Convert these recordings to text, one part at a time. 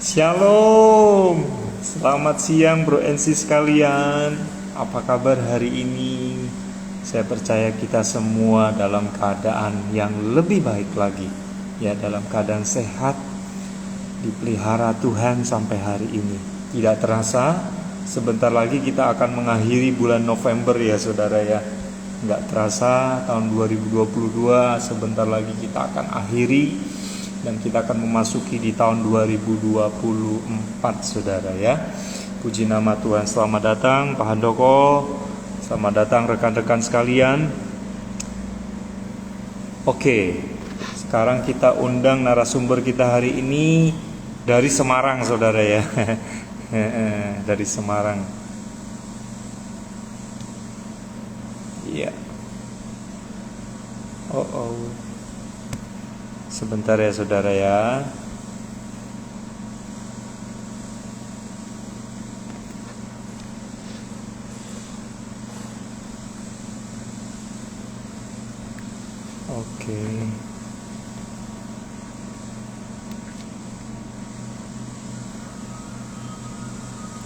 Shalom, selamat siang bro and sis sekalian. Apa kabar hari ini? Saya percaya kita semua dalam keadaan yang lebih baik lagi. Ya, dalam keadaan sehat, dipelihara Tuhan sampai hari ini. Tidak terasa, sebentar lagi kita akan mengakhiri bulan November ya saudara ya. Nggak terasa tahun 2022 sebentar lagi kita akan akhiri. Dan kita akan memasuki di tahun 2024 saudara ya. Puji nama Tuhan. Selamat datang Pak Handoko. Selamat datang rekan-rekan sekalian. Oke, sekarang kita undang narasumber kita hari ini dari Semarang saudara ya. Dari Semarang. Iya. Oh. Sebentar ya saudara ya. Oke.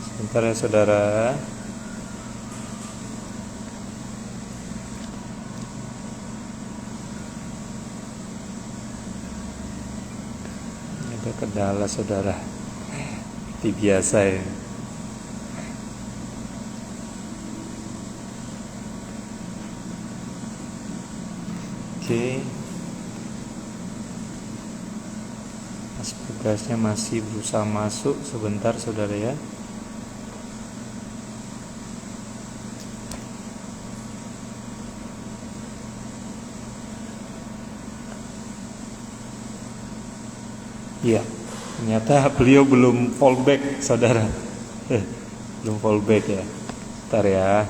Sebentar ya saudara. Kendala saudara, seperti biasa ya. Oke, Mas Bagasnya masih berusaha masuk. Sebentar saudara ya. Iya, ternyata beliau belum fallback saudara. Belum fallback ya. Bentar ya.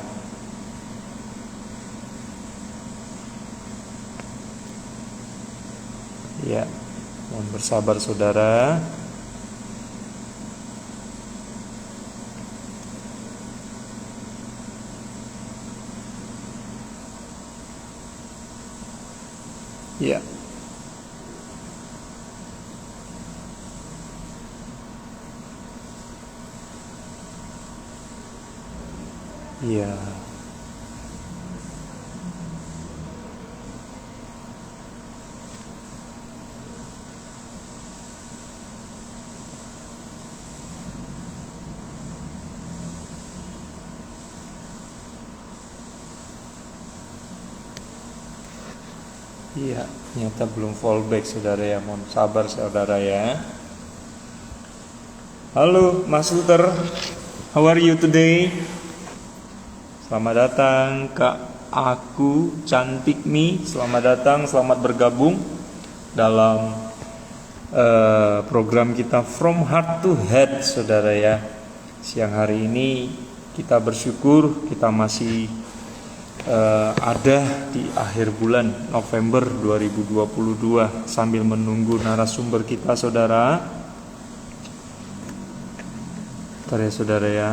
Iya, mohon bersabar saudara. Iya. Iya. Iya, ternyata belum fallback saudara ya. Mohon sabar saudara ya. Halo Mas Luther, how are you today? Selamat datang Kak Aku Cantik Mi. Selamat datang, selamat bergabung dalam program kita From Heart to Head saudara ya. Siang hari ini kita bersyukur kita masih ada di akhir bulan November 2022 sambil menunggu narasumber kita saudara. Bentar ya saudara ya.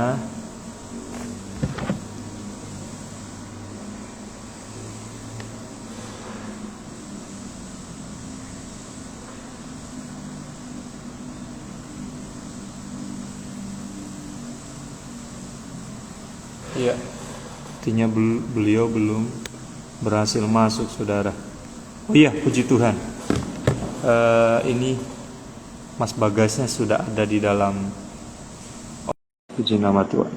Iya, artinya beliau belum berhasil masuk saudara. Oh iya, puji Tuhan. Ini Mas Bagasnya sudah ada di dalam. Puji nama Tuhan.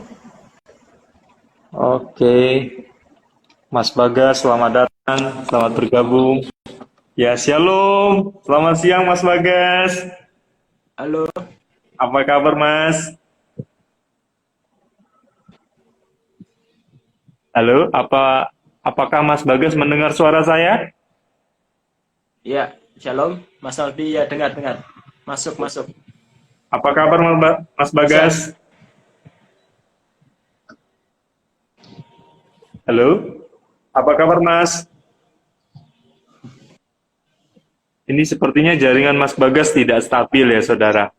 Oke, Mas Bagas, selamat datang, selamat bergabung. Ya, shalom, selamat siang Mas Bagas. Halo. Apa kabar Mas? Halo, apakah Mas Bagas mendengar suara saya? Ya, shalom, Mas Albi. Ya, dengar. Masuk. Apa kabar Mas Bagas? Halo, apa kabar Mas? Ini sepertinya jaringan Mas Bagas tidak stabil ya saudara.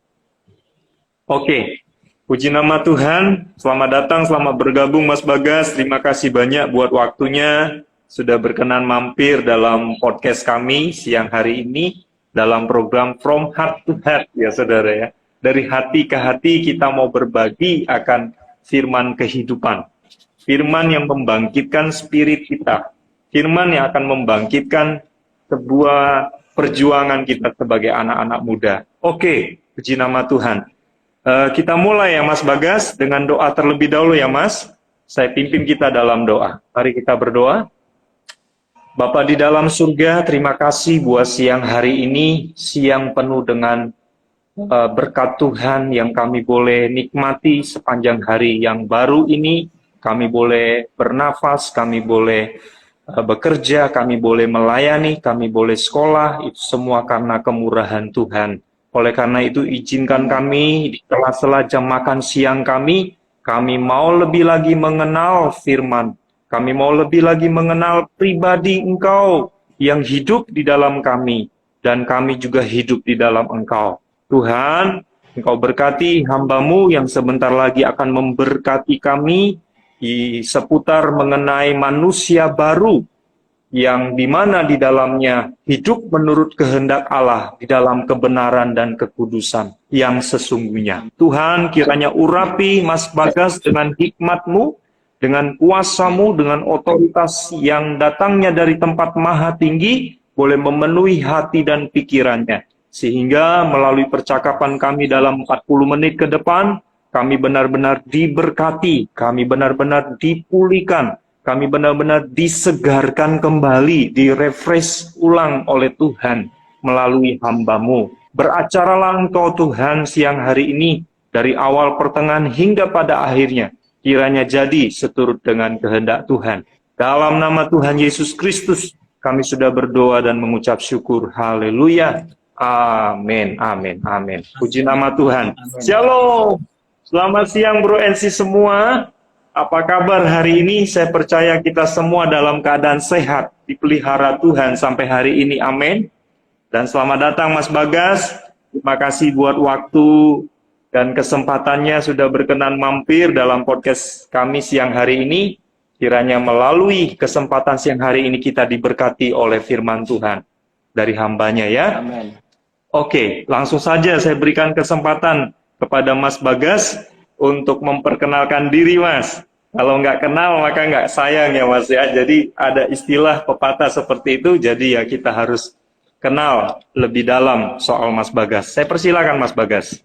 Oke. Puji nama Tuhan, selamat datang, selamat bergabung Mas Bagas. Terima kasih banyak buat waktunya, sudah berkenan mampir dalam podcast kami siang hari ini dalam program From Heart to Head ya saudara ya. dari hati ke hati kita mau berbagi akan firman kehidupan. Firman yang membangkitkan spirit kita. Firman yang akan membangkitkan sebuah perjuangan kita sebagai anak-anak muda. Oke, puji nama Tuhan. Kita mulai ya Mas Bagas dengan doa terlebih dahulu ya Mas. Saya pimpin kita dalam doa. Mari kita berdoa. Bapa di dalam surga, terima kasih buat siang hari ini, siang penuh dengan berkat Tuhan yang kami boleh nikmati sepanjang hari yang baru ini. Kami boleh bernafas, kami boleh bekerja, kami boleh melayani, kami boleh sekolah, itu semua karena kemurahan Tuhan. Oleh karena itu izinkan kami di sela-sela jam makan siang kami mau lebih lagi mengenal firman. Kami mau lebih lagi mengenal pribadi Engkau yang hidup di dalam kami. Dan kami juga hidup di dalam Engkau. Tuhan, Engkau berkati hamba-Mu yang sebentar lagi akan memberkati kami di seputar mengenai manusia baru yang dimana di dalamnya hidup menurut kehendak Allah di dalam kebenaran dan kekudusan yang sesungguhnya. Tuhan, kiranya urapi Mas Bagas dengan hikmat-Mu, dengan kuasa-Mu, dengan otoritas yang datangnya dari tempat maha tinggi, boleh memenuhi hati dan pikirannya. Sehingga melalui percakapan kami dalam 40 menit ke depan, kami benar-benar diberkati, kami benar-benar dipulihkan, kami benar-benar disegarkan kembali, direfresh ulang oleh Tuhan melalui hamba-Mu. Beracaralah Engkau Tuhan siang hari ini, dari awal pertengahan hingga pada akhirnya. Kiranya jadi seturut dengan kehendak Tuhan. Dalam nama Tuhan Yesus Kristus, kami sudah berdoa dan mengucap syukur. Haleluya. Amin, amin, amin. Puji nama Tuhan. Shalom. Selamat siang Bro NC semua. Apa kabar hari ini? Saya percaya kita semua dalam keadaan sehat, dipelihara Tuhan sampai hari ini. Amin. Dan selamat datang Mas Bagas. Terima kasih buat waktu dan kesempatannya sudah berkenan mampir dalam podcast kami siang hari ini. Kiranya melalui kesempatan siang hari ini kita diberkati oleh firman Tuhan dari hambanya ya. Amin. Oke, langsung saja saya berikan kesempatan kepada Mas Bagas untuk memperkenalkan diri Mas. Kalau nggak kenal maka nggak sayang ya Mas ya. Jadi ada istilah pepatah seperti itu, jadi ya kita harus kenal lebih dalam soal Mas Bagas. Saya persilakan Mas Bagas.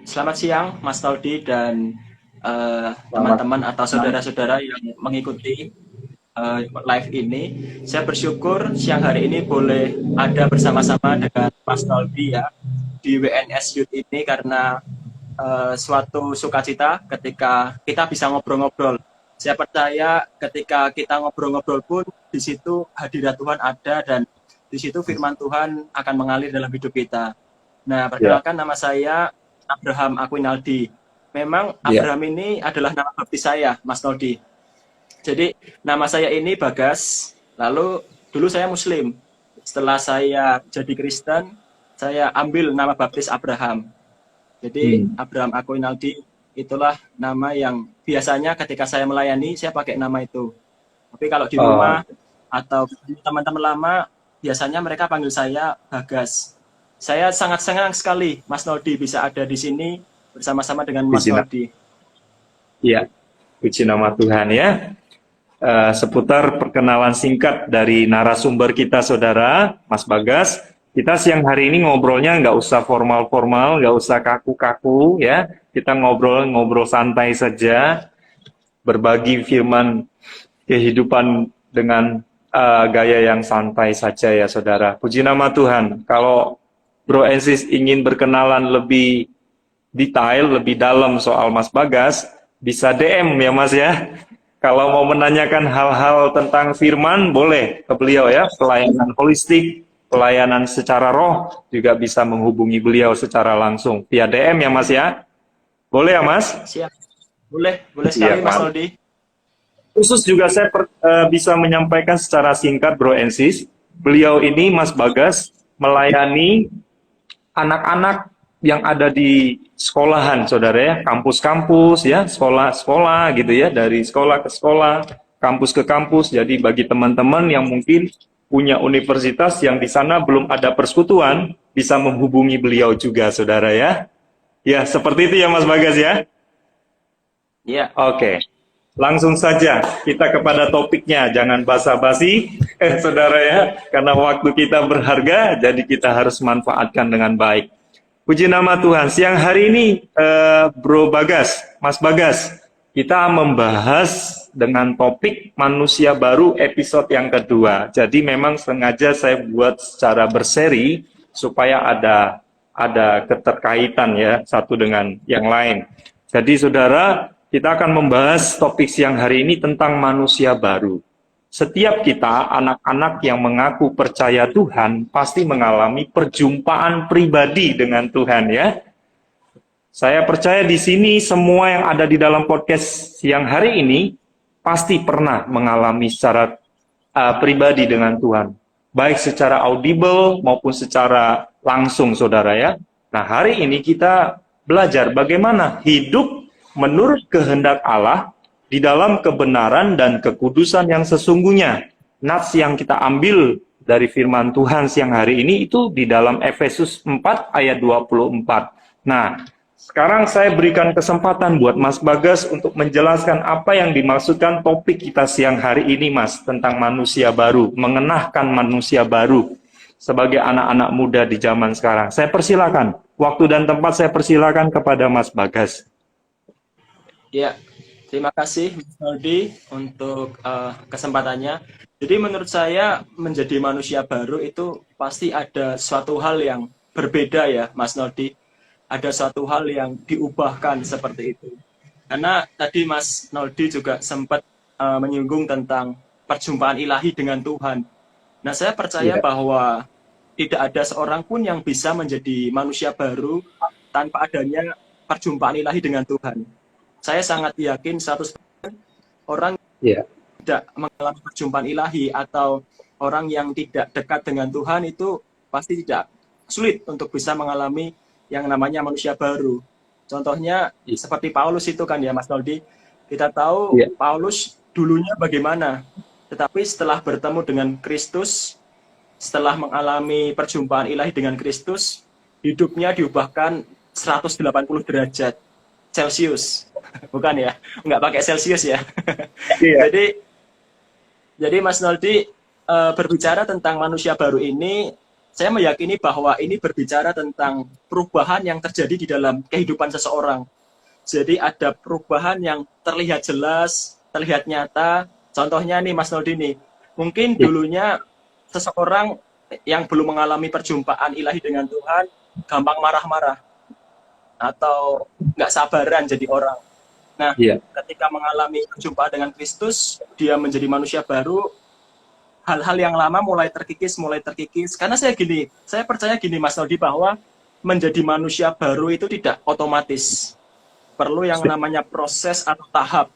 Selamat siang Mas Taudi dan teman-teman atau saudara-saudara yang mengikuti live ini. Saya bersyukur siang hari ini boleh ada bersama-sama dengan Mas Taudi ya di WNS Youth ini karena suatu sukacita ketika kita bisa ngobrol-ngobrol. Saya percaya ketika kita ngobrol-ngobrol pun di situ hadirat Tuhan ada dan di situ firman Tuhan akan mengalir dalam hidup kita. Nah, perkenalkan nama saya Abraham Aquinaldi. Memang Abraham ini adalah nama baptis saya, Mas Noldi. Jadi nama saya ini Bagas. Lalu dulu saya Muslim. Setelah saya jadi Kristen, saya ambil nama baptis Abraham. Jadi Abraham Aquinaldi itulah nama yang biasanya ketika saya melayani saya pakai nama itu. Tapi kalau di rumah atau teman-teman lama biasanya mereka panggil saya Bagas. Saya sangat senang sekali Mas Noldi bisa ada di sini bersama-sama dengan Mas Noldi. Iya, puji nama Tuhan ya. Seputar perkenalan singkat dari narasumber kita saudara, Mas Bagas. Kita siang hari ini ngobrolnya nggak usah formal-formal, nggak usah kaku-kaku ya. Kita ngobrol santai saja, berbagi firman kehidupan dengan gaya yang santai saja ya saudara. Puji nama Tuhan. Kalau Bro Ensis ingin berkenalan lebih detail, lebih dalam soal Mas Bagas, bisa DM ya Mas ya. Kalau mau menanyakan hal-hal tentang firman, boleh ke beliau ya. Pelayanan holistik, pelayanan secara roh, juga bisa menghubungi beliau secara langsung. Via DM ya Mas ya. Boleh ya Mas? Siap. Boleh sekali Mas Noldi. Khusus juga saya bisa menyampaikan secara singkat Bro Ensis. Beliau ini Mas Bagas melayani anak-anak yang ada di sekolahan, saudara ya, kampus-kampus ya, sekolah-sekolah gitu ya, dari sekolah ke sekolah, kampus ke kampus. Jadi bagi teman-teman yang mungkin punya universitas yang di sana belum ada persekutuan, bisa menghubungi beliau juga, saudara ya. Ya, seperti itu ya Mas Bagas ya. Iya. Oke, langsung saja kita kepada topiknya, jangan basa-basi, saudara ya, karena waktu kita berharga, jadi kita harus manfaatkan dengan baik. Puji nama Tuhan, siang hari ini, Bro Bagas, Mas Bagas, kita membahas dengan topik manusia baru episode yang kedua. Jadi memang sengaja saya buat secara berseri, supaya ada keterkaitan ya, satu dengan yang lain. Jadi saudara, kita akan membahas topik siang hari ini tentang manusia baru. Setiap kita, anak-anak yang mengaku percaya Tuhan, pasti mengalami perjumpaan pribadi dengan Tuhan ya. Saya percaya di sini semua yang ada di dalam podcast siang hari ini, pasti pernah mengalami secara pribadi dengan Tuhan. Baik secara audible maupun secara langsung, saudara ya. Nah, hari ini kita belajar bagaimana hidup menurut kehendak Allah di dalam kebenaran dan kekudusan yang sesungguhnya. Nats yang kita ambil dari firman Tuhan siang hari ini itu di dalam Efesus 4 ayat 24. Nah, sekarang saya berikan kesempatan buat Mas Bagas untuk menjelaskan apa yang dimaksudkan topik kita siang hari ini, Mas, tentang manusia baru, mengenahkan manusia baru sebagai anak-anak muda di zaman sekarang. Saya persilakan, waktu dan tempat saya persilakan kepada Mas Bagas. Ya, terima kasih Mas Noldi untuk kesempatannya. Jadi menurut saya menjadi manusia baru itu pasti ada suatu hal yang berbeda ya Mas Noldi. Ada suatu hal yang diubahkan seperti itu. Karena tadi Mas Noldi juga sempat menyinggung tentang perjumpaan ilahi dengan Tuhan. Nah, saya percaya bahwa tidak ada seorang pun yang bisa menjadi manusia baru tanpa adanya perjumpaan ilahi dengan Tuhan. Saya sangat yakin 100% orang tidak mengalami perjumpaan ilahi atau orang yang tidak dekat dengan Tuhan itu pasti tidak sulit untuk bisa mengalami yang namanya manusia baru. Contohnya seperti Paulus itu kan ya Mas Noldi. Kita tahu Paulus dulunya bagaimana, tetapi setelah bertemu dengan Kristus, setelah mengalami perjumpaan ilahi dengan Kristus, hidupnya diubahkan 180 derajat Celcius. Bukan ya, nggak pakai Celsius ya. Jadi Mas Noldi berbicara tentang manusia baru ini, saya meyakini bahwa ini berbicara tentang perubahan yang terjadi di dalam kehidupan seseorang. Jadi ada perubahan yang terlihat jelas, terlihat nyata. Contohnya nih Mas Noldi nih, mungkin dulunya seseorang yang belum mengalami perjumpaan ilahi dengan Tuhan, gampang marah-marah atau nggak sabaran jadi orang. Nah, ketika mengalami perjumpaan dengan Kristus, dia menjadi manusia baru, hal-hal yang lama mulai terkikis. Karena saya percaya gini Mas Noldi, bahwa menjadi manusia baru itu tidak otomatis. Perlu yang namanya proses atau tahap.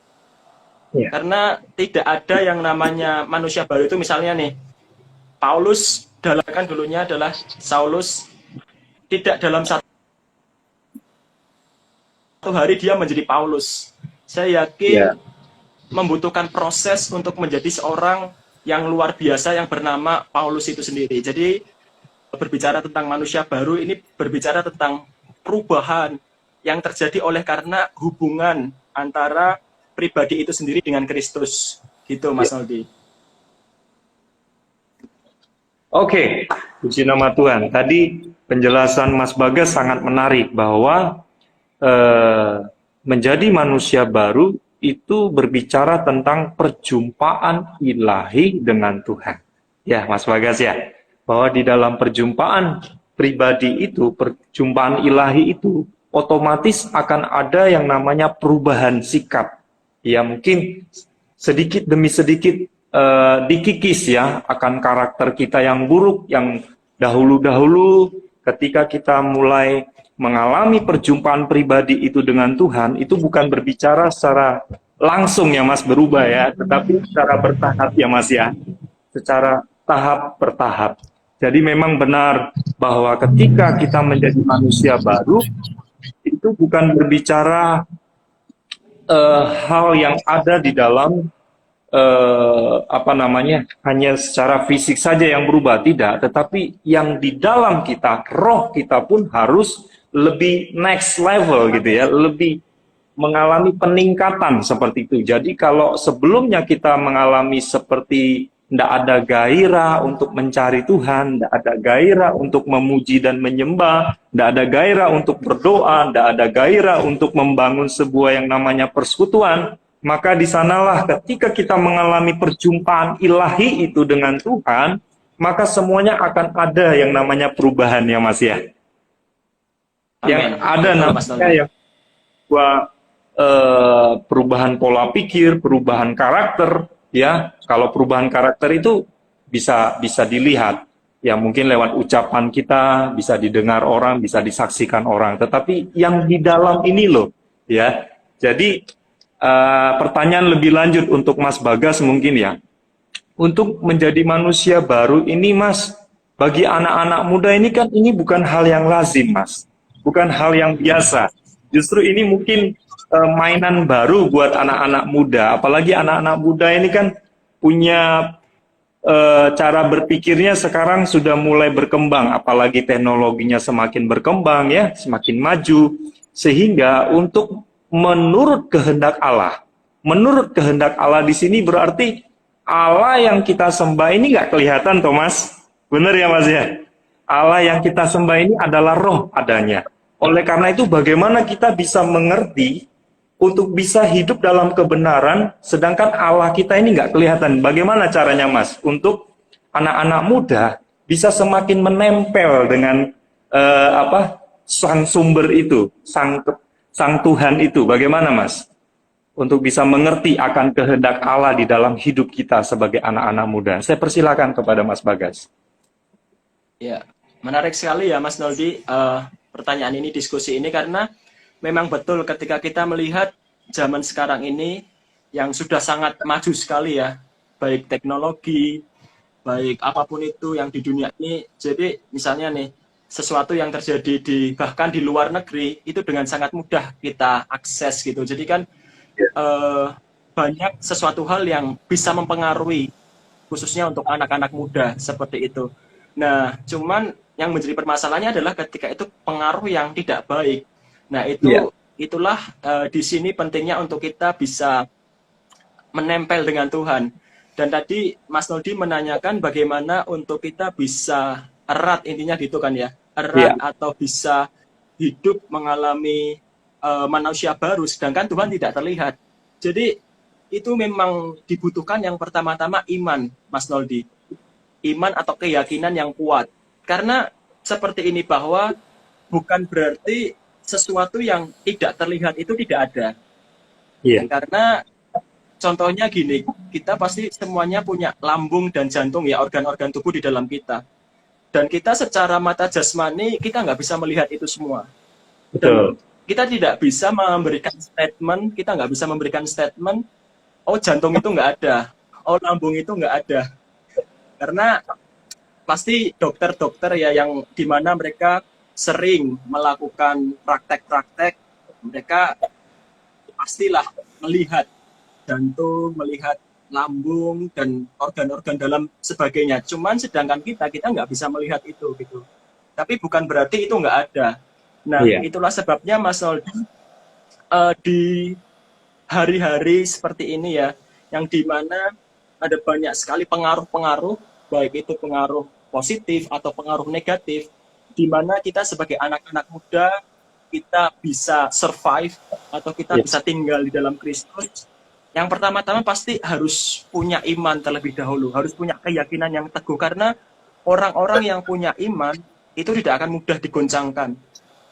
Karena tidak ada yang namanya manusia baru itu, misalnya nih, Paulus dulunya adalah Saulus, tidak dalam satu hari dia menjadi Paulus. Saya yakin membutuhkan proses untuk menjadi seorang yang luar biasa yang bernama Paulus itu sendiri. Jadi berbicara tentang manusia baru ini berbicara tentang perubahan yang terjadi oleh karena hubungan antara pribadi itu sendiri dengan Kristus. Gitu Mas Noldi. Oke, puji nama Tuhan. Tadi penjelasan Mas Bagas sangat menarik bahwa menjadi manusia baru itu berbicara tentang perjumpaan ilahi dengan Tuhan. Ya, Mas Bagas ya, bahwa di dalam perjumpaan pribadi itu, perjumpaan ilahi itu, otomatis akan ada yang namanya perubahan sikap. Ya, mungkin sedikit demi sedikit dikikis ya, akan karakter kita yang buruk, yang dahulu-dahulu ketika kita mulai mengalami perjumpaan pribadi itu dengan Tuhan, itu bukan berbicara secara langsung ya Mas berubah ya, tetapi secara bertahap ya Mas ya, secara tahap bertahap. Jadi memang benar bahwa ketika kita menjadi manusia baru, itu bukan berbicara hal yang ada di dalam apa namanya, hanya secara fisik saja yang berubah, tidak, tetapi yang di dalam kita, roh kita pun harus lebih next level gitu ya, lebih mengalami peningkatan seperti itu. Jadi kalau sebelumnya kita mengalami seperti tidak ada gairah untuk mencari Tuhan, tidak ada gairah untuk memuji dan menyembah, tidak ada gairah untuk berdoa, tidak ada gairah untuk membangun sebuah yang namanya persekutuan, maka di sanalah ketika kita mengalami perjumpaan ilahi itu dengan Tuhan, maka semuanya akan ada yang namanya perubahan ya Mas ya. Yang Amin. ada Betul, Mas namanya Noldi. yang perubahan pola pikir, perubahan karakter, ya. Kalau perubahan karakter itu bisa dilihat, ya mungkin lewat ucapan kita, bisa didengar orang, bisa disaksikan orang. Tetapi yang di dalam ini loh, ya. Jadi pertanyaan lebih lanjut untuk Mas Bagas mungkin ya. Untuk menjadi manusia baru ini Mas, bagi anak-anak muda ini kan ini bukan hal yang lazim Mas, bukan hal yang biasa. Justru ini mungkin mainan baru buat anak-anak muda, apalagi anak-anak muda ini kan punya cara berpikirnya sekarang sudah mulai berkembang, apalagi teknologinya semakin berkembang ya, semakin maju, sehingga untuk menurut kehendak Allah di sini berarti Allah yang kita sembah ini nggak kelihatan, Thomas. Benar ya, Mas ya? Allah yang kita sembah ini adalah roh adanya. Oleh karena itu, bagaimana kita bisa mengerti untuk bisa hidup dalam kebenaran, sedangkan Allah kita ini nggak kelihatan. Bagaimana caranya, Mas? Untuk anak-anak muda bisa semakin menempel dengan sang sumber itu, sang Tuhan itu. Bagaimana, Mas? Untuk bisa mengerti akan kehendak Allah di dalam hidup kita sebagai anak-anak muda. Saya persilakan kepada Mas Bagas. Ya, menarik sekali ya Mas Noldi pertanyaan ini, diskusi ini, karena memang betul ketika kita melihat zaman sekarang ini yang sudah sangat maju sekali ya, baik teknologi, baik apapun itu yang di dunia ini. Jadi misalnya nih, sesuatu yang terjadi bahkan di luar negeri itu dengan sangat mudah kita akses gitu. Jadi kan banyak sesuatu hal yang bisa mempengaruhi, khususnya untuk anak-anak muda seperti itu. Nah, cuman yang menjadi permasalahannya adalah ketika itu pengaruh yang tidak baik. Nah, itulah di sini pentingnya untuk kita bisa menempel dengan Tuhan. Dan tadi Mas Noldi menanyakan bagaimana untuk kita bisa erat, intinya gitu kan ya, erat atau bisa hidup mengalami manusia baru, sedangkan Tuhan tidak terlihat. Jadi itu memang dibutuhkan yang pertama-tama iman, Mas Noldi. Iman atau keyakinan yang kuat. Karena seperti ini, bahwa bukan berarti sesuatu yang tidak terlihat itu tidak ada. Karena contohnya gini, kita pasti semuanya punya lambung dan jantung ya, organ-organ tubuh di dalam kita. Dan kita secara mata jasmani, kita nggak bisa melihat itu semua. Betul. Kita tidak bisa memberikan statement, oh jantung itu nggak ada, oh lambung itu nggak ada. Karena pasti dokter-dokter ya yang dimana mereka sering melakukan praktek-praktek, mereka pastilah melihat jantung, melihat lambung, dan organ-organ dalam sebagainya. Cuman sedangkan kita nggak bisa melihat itu gitu. Tapi bukan berarti itu nggak ada. Nah, itulah sebabnya Mas Noldi di hari-hari seperti ini ya, yang dimana ada banyak sekali pengaruh-pengaruh, baik itu pengaruh positif atau pengaruh negatif, dimana kita sebagai anak-anak muda, kita bisa survive atau kita bisa tinggal di dalam Kristus. Yang pertama-tama pasti harus punya iman terlebih dahulu, harus punya keyakinan yang teguh, karena orang-orang yang punya iman itu tidak akan mudah digoncangkan.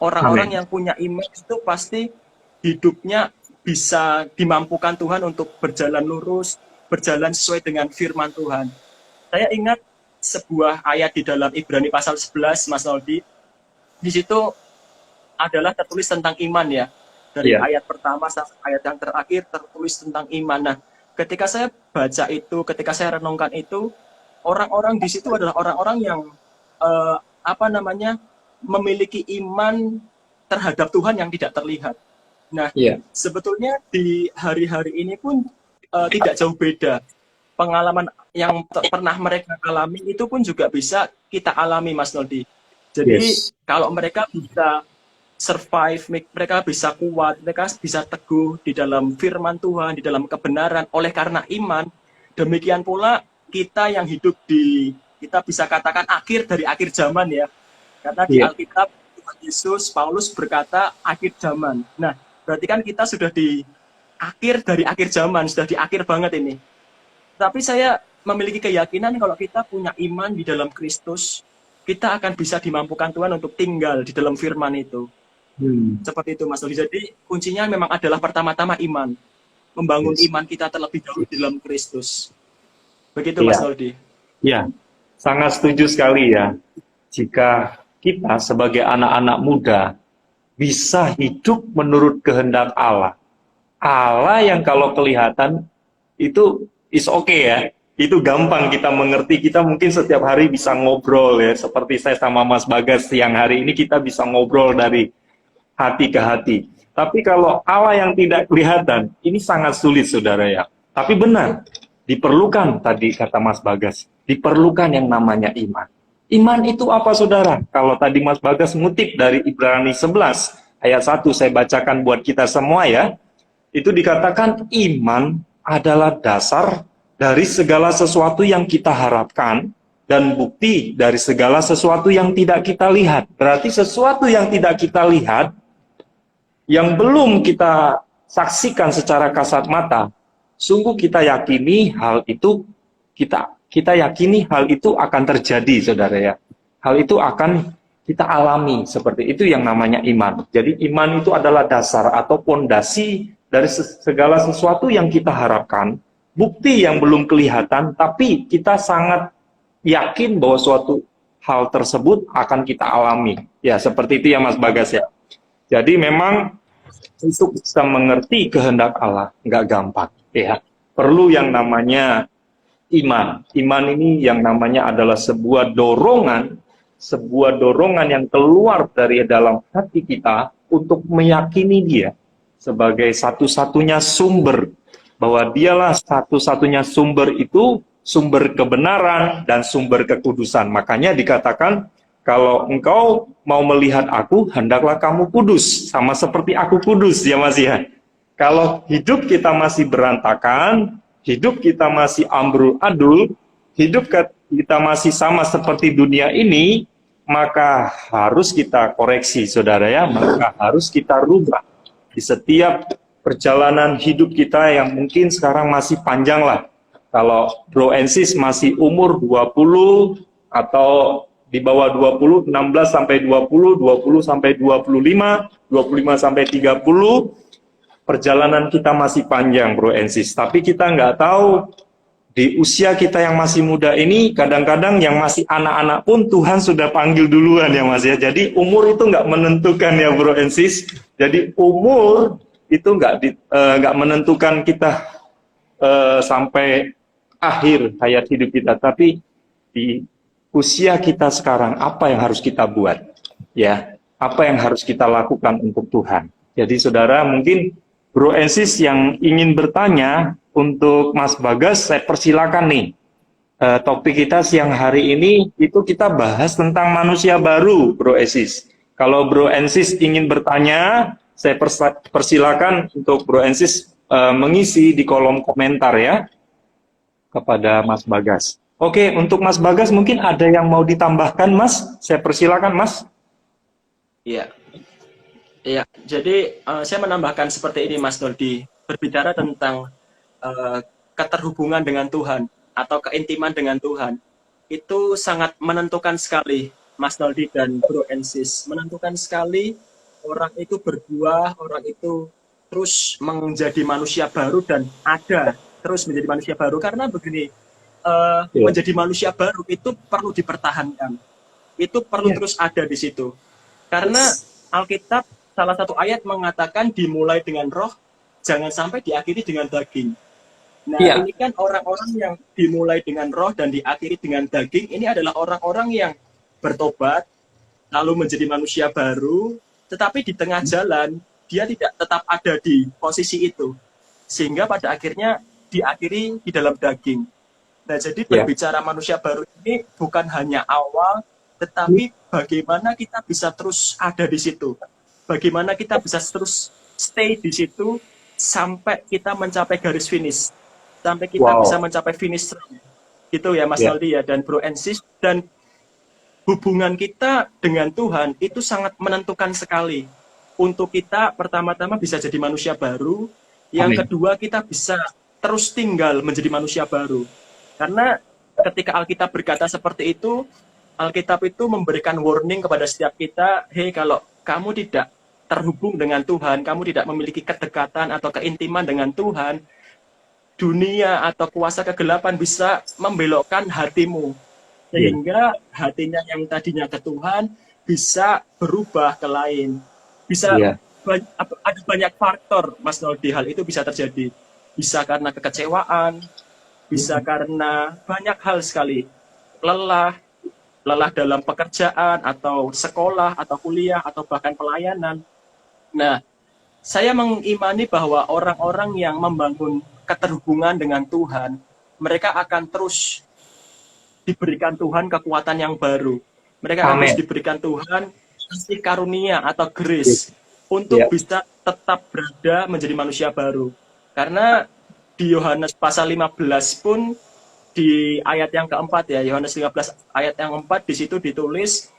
Orang-orang yang punya iman itu pasti hidupnya bisa dimampukan Tuhan untuk berjalan lurus, berjalan sesuai dengan firman Tuhan. Saya ingat sebuah ayat di dalam Ibrani pasal 11, Mas Noldi. Di situ adalah tertulis tentang iman ya. Dari ayat pertama sampai ayat yang terakhir tertulis tentang iman. Nah, ketika saya baca itu, ketika saya renungkan itu, orang-orang di situ adalah orang-orang yang memiliki iman terhadap Tuhan yang tidak terlihat. Nah, sebetulnya di hari-hari ini pun tidak jauh beda. Pengalaman yang pernah mereka alami itu pun juga bisa kita alami, Mas Noldi. Jadi Yes. kalau mereka bisa survive, mereka bisa kuat, mereka bisa teguh di dalam firman Tuhan, di dalam kebenaran oleh karena iman. Demikian pula kita yang hidup di, kita bisa katakan akhir dari akhir zaman ya. Karena di Iya. Alkitab Tuhan Yesus, Paulus berkata akhir zaman. Nah, berarti kan kita sudah di akhir dari akhir zaman, sudah di akhir banget ini. Tapi saya memiliki keyakinan kalau kita punya iman di dalam Kristus, kita akan bisa dimampukan Tuhan untuk tinggal di dalam firman itu. Seperti itu, Mas Dodi. Jadi kuncinya memang adalah pertama-tama iman. Membangun Yes. iman kita terlebih dahulu di dalam Kristus. Begitu, Mas Iya. Dodi. Ya, sangat setuju sekali ya. Jika kita sebagai anak-anak muda bisa hidup menurut kehendak Allah. Allah yang kalau kelihatan itu is okay ya. Itu gampang kita mengerti. Kita mungkin setiap hari bisa ngobrol ya. Seperti saya sama Mas Bagas siang hari ini kita bisa ngobrol dari hati ke hati. Tapi kalau Allah yang tidak kelihatan, ini sangat sulit saudara ya. Tapi benar, diperlukan tadi kata Mas Bagas, diperlukan yang namanya iman. Iman itu apa saudara? Kalau tadi Mas Bagas ngutip dari Ibrani 11 ayat 1 saya bacakan buat kita semua ya. Itu dikatakan iman adalah dasar dari segala sesuatu yang kita harapkan dan bukti dari segala sesuatu yang tidak kita lihat. Berarti sesuatu yang tidak kita lihat, yang belum kita saksikan secara kasat mata, sungguh kita yakini hal itu kita yakini hal itu akan terjadi, saudara ya. Hal itu akan kita alami seperti itu yang namanya iman. Jadi iman itu adalah dasar atau pondasi dari segala sesuatu yang kita harapkan, bukti yang belum kelihatan, tapi kita sangat yakin bahwa suatu hal tersebut akan kita alami. Ya, seperti itu ya Mas Bagas ya. Jadi memang untuk bisa mengerti kehendak Allah nggak gampang, ya. Perlu yang namanya iman. Iman ini yang namanya adalah sebuah dorongan yang keluar dari dalam hati kita untuk meyakini Dia sebagai satu-satunya sumber, bahwa Dialah satu-satunya sumber itu, sumber kebenaran dan sumber kekudusan. Makanya dikatakan, kalau engkau mau melihat aku, hendaklah kamu kudus, sama seperti aku kudus, ya Mas ya. Kalau hidup kita masih berantakan, hidup kita masih amburadul, hidup kita masih sama seperti dunia ini, maka harus kita koreksi, saudara ya, maka harus kita rubah. Di setiap perjalanan hidup kita yang mungkin sekarang masih panjang lah. Kalau Bro and Sis masih umur 20 atau di bawah 20, 16 sampai 20, 20 sampai 25, 25 sampai 30, perjalanan kita masih panjang, Bro and Sis. Tapi kita nggak tahu, di usia kita yang masih muda ini, kadang-kadang yang masih anak-anak pun Tuhan sudah panggil duluan ya Mas ya. Jadi umur itu nggak menentukan ya Bro and Sis. Jadi umur itu nggak menentukan kita sampai akhir hayat hidup kita. Tapi di usia kita sekarang, apa yang harus kita buat? Ya, apa yang harus kita lakukan untuk Tuhan? Jadi saudara, mungkin Bro and Sis yang ingin bertanya untuk Mas Bagas, saya persilakan nih. Topik kita siang hari ini, itu kita bahas tentang manusia baru, Bro and Sis. Kalau Bro and Sis ingin bertanya, saya persilakan untuk Bro and Sis mengisi di kolom komentar ya, kepada Mas Bagas. Oke, untuk Mas Bagas mungkin ada yang mau ditambahkan, Mas? Saya persilakan, Mas. Iya. Iya, jadi saya menambahkan seperti ini, Mas Noldi. Berbicara tentang keterhubungan dengan Tuhan atau keintiman dengan Tuhan, itu sangat menentukan sekali, Mas Noldi dan Bro and Sis. Menentukan sekali orang itu berbuah, orang itu terus menjadi manusia baru dan ada terus menjadi manusia baru. Karena begini, menjadi manusia baru itu perlu dipertahankan. Itu perlu terus ada di situ. Karena Alkitab salah satu ayat mengatakan dimulai dengan roh, jangan sampai diakhiri dengan daging. Nah, ini kan orang-orang yang dimulai dengan roh dan diakhiri dengan daging, ini adalah orang-orang yang bertobat, lalu menjadi manusia baru, tetapi di tengah jalan, dia tidak tetap ada di posisi itu. Sehingga pada akhirnya diakhiri di dalam daging. Nah, jadi Ya. berbicara manusia baru ini bukan hanya awal, tetapi bagaimana kita bisa terus ada di situ. Bagaimana kita bisa terus stay di situ sampai kita mencapai garis finish. Sampai kita bisa Wow. mencapai finish. Gitu ya Mas Ya. Naldi ya, dan Bro and Sis. Dan hubungan kita dengan Tuhan itu sangat menentukan sekali. Untuk kita pertama-tama bisa jadi manusia baru, yang Amin. kedua kita bisa terus tinggal menjadi manusia baru. Karena ketika Alkitab berkata seperti itu, Alkitab itu memberikan warning kepada setiap kita, hei kalau kamu tidak terhubung dengan Tuhan, kamu tidak memiliki kedekatan atau keintiman dengan Tuhan, dunia atau kuasa kegelapan bisa membelokkan hatimu. Sehingga hatinya yang tadinya ke Tuhan bisa berubah ke lain. Bisa Iya. ada banyak faktor, Mas Noldi, hal itu bisa terjadi. Bisa karena kekecewaan, bisa karena banyak hal sekali. Lelah dalam pekerjaan atau sekolah atau kuliah atau bahkan pelayanan. Nah, saya mengimani bahwa orang-orang yang membangun keterhubungan dengan Tuhan, mereka akan terus diberikan Tuhan kekuatan yang baru. Mereka akan terus Amin. diberikan Tuhan kasih karunia atau grace untuk Ya. bisa tetap berada menjadi manusia baru. Karena di Yohanes pasal 15 pun di ayat yang keempat ya, Yohanes 15 ayat yang keempat, di situ ditulis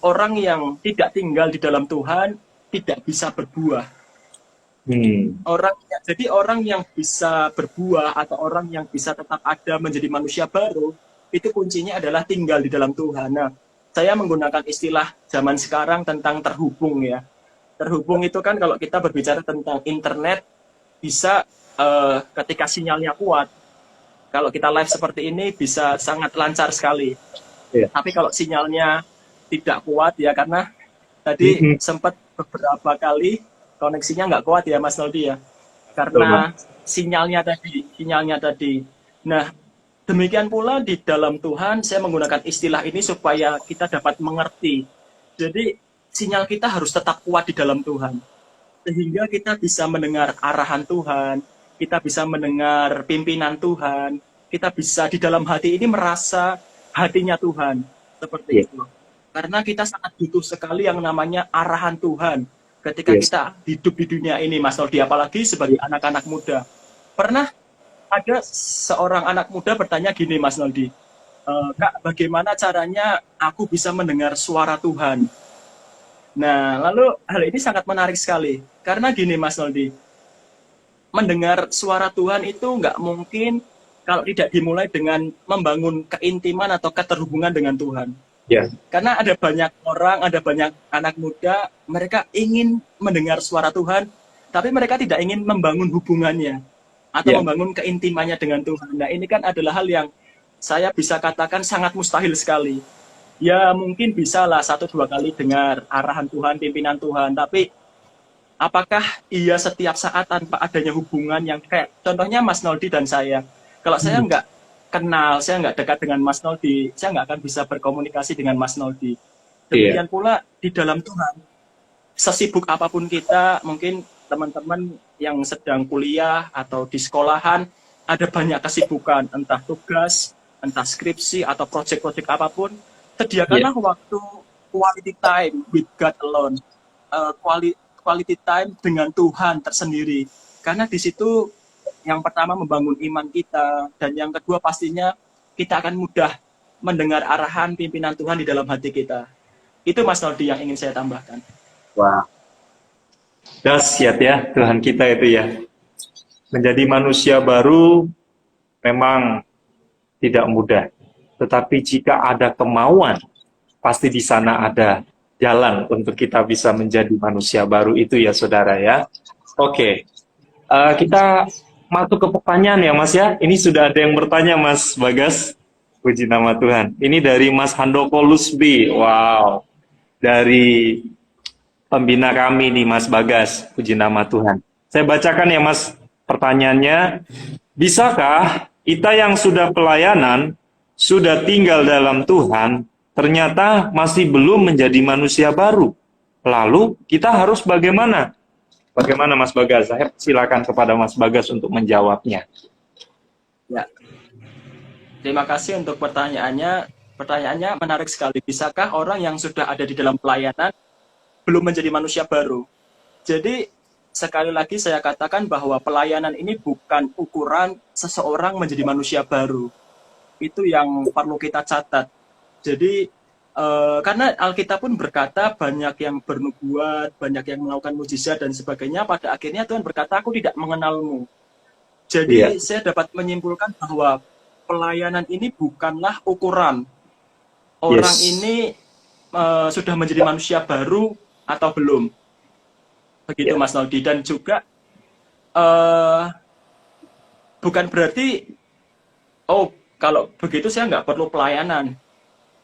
orang yang tidak tinggal di dalam Tuhan tidak bisa berbuah. Jadi orang yang bisa berbuah atau orang yang bisa tetap ada menjadi manusia baru, itu kuncinya adalah tinggal di dalam Tuhan. Nah, saya menggunakan istilah zaman sekarang tentang terhubung ya. Terhubung itu kan kalau kita berbicara tentang internet, bisa ketika sinyalnya kuat, kalau kita live seperti ini bisa sangat lancar sekali. Iya. Tapi kalau sinyalnya tidak kuat ya, karena tadi sempat beberapa kali koneksinya nggak kuat ya Mas Noldi ya, karena sinyalnya tadi. Nah, demikian pula di dalam Tuhan, saya menggunakan istilah ini supaya kita dapat mengerti. Jadi sinyal kita harus tetap kuat di dalam Tuhan, sehingga kita bisa mendengar arahan Tuhan, kita bisa mendengar pimpinan Tuhan, kita bisa di dalam hati ini merasa hatinya Tuhan, seperti itu. Karena kita sangat butuh sekali yang namanya arahan Tuhan ketika kita hidup di dunia ini, Mas Noldi, apalagi sebagai anak-anak muda. Pernah ada seorang anak muda bertanya gini, Mas Noldi, Kak, bagaimana caranya aku bisa mendengar suara Tuhan? Nah, lalu hal ini sangat menarik sekali. Karena gini, Mas Noldi, mendengar suara Tuhan itu nggak mungkin kalau tidak dimulai dengan membangun keintiman atau keterhubungan dengan Tuhan. Ya. Karena ada banyak orang, ada banyak anak muda, mereka ingin mendengar suara Tuhan, tapi mereka tidak ingin membangun hubungannya atau membangun keintimannya dengan Tuhan. Nah, ini kan adalah hal yang saya bisa katakan sangat mustahil sekali. Ya, mungkin bisa lah 1-2 kali dengar arahan Tuhan, pimpinan Tuhan, tapi apakah ia setiap saat tanpa adanya hubungan yang kayak, contohnya Mas Noldi dan saya, kalau saya nggak kenal, saya nggak dekat dengan Mas Noldi, saya nggak akan bisa berkomunikasi dengan Mas Noldi. Demikian pula di dalam Tuhan, sesibuk apapun kita, mungkin teman-teman yang sedang kuliah atau di sekolahan, ada banyak kesibukan, entah tugas, entah skripsi, atau proyek-proyek apapun, sediakanlah waktu quality time with God alone, quality time dengan Tuhan tersendiri. Karena di situ yang pertama membangun iman kita, dan yang kedua pastinya kita akan mudah mendengar arahan pimpinan Tuhan di dalam hati kita. Itu Mas Noldi yang ingin saya tambahkan. Wah, dahsyat ya Tuhan kita itu ya. Menjadi manusia baru memang tidak mudah. Tetapi jika ada kemauan, pasti di sana ada jalan untuk kita bisa menjadi manusia baru itu ya saudara ya. Oke, kita masuk ke pertanyaan ya Mas ya. Ini sudah ada yang bertanya Mas Bagas. Puji nama Tuhan. Ini dari Mas Handoko Lusbi. Wow. Dari pembina kami nih Mas Bagas. Puji nama Tuhan. Saya bacakan ya Mas pertanyaannya. Bisakah kita yang sudah pelayanan, sudah tinggal dalam Tuhan, ternyata masih belum menjadi manusia baru? Lalu kita harus bagaimana? Bagaimana Mas Bagas? Saya silakan kepada Mas Bagas untuk menjawabnya. Terima kasih untuk pertanyaannya. Pertanyaannya menarik sekali. Bisakah orang yang sudah ada di dalam pelayanan belum menjadi manusia baru? Jadi sekali lagi saya katakan bahwa pelayanan ini bukan ukuran seseorang menjadi manusia baru. Itu yang perlu kita catat. Jadi karena Alkitab pun berkata banyak yang bernubuat, banyak yang melakukan mujizat dan sebagainya. Pada akhirnya Tuhan berkata, aku tidak mengenalmu. Iya, Jadi saya dapat menyimpulkan bahwa pelayanan ini bukanlah ukuran orang yes. ini sudah menjadi manusia baru atau belum. Begitu Ya, Mas Naldi. Dan juga eh, bukan berarti, oh kalau begitu saya nggak perlu pelayanan.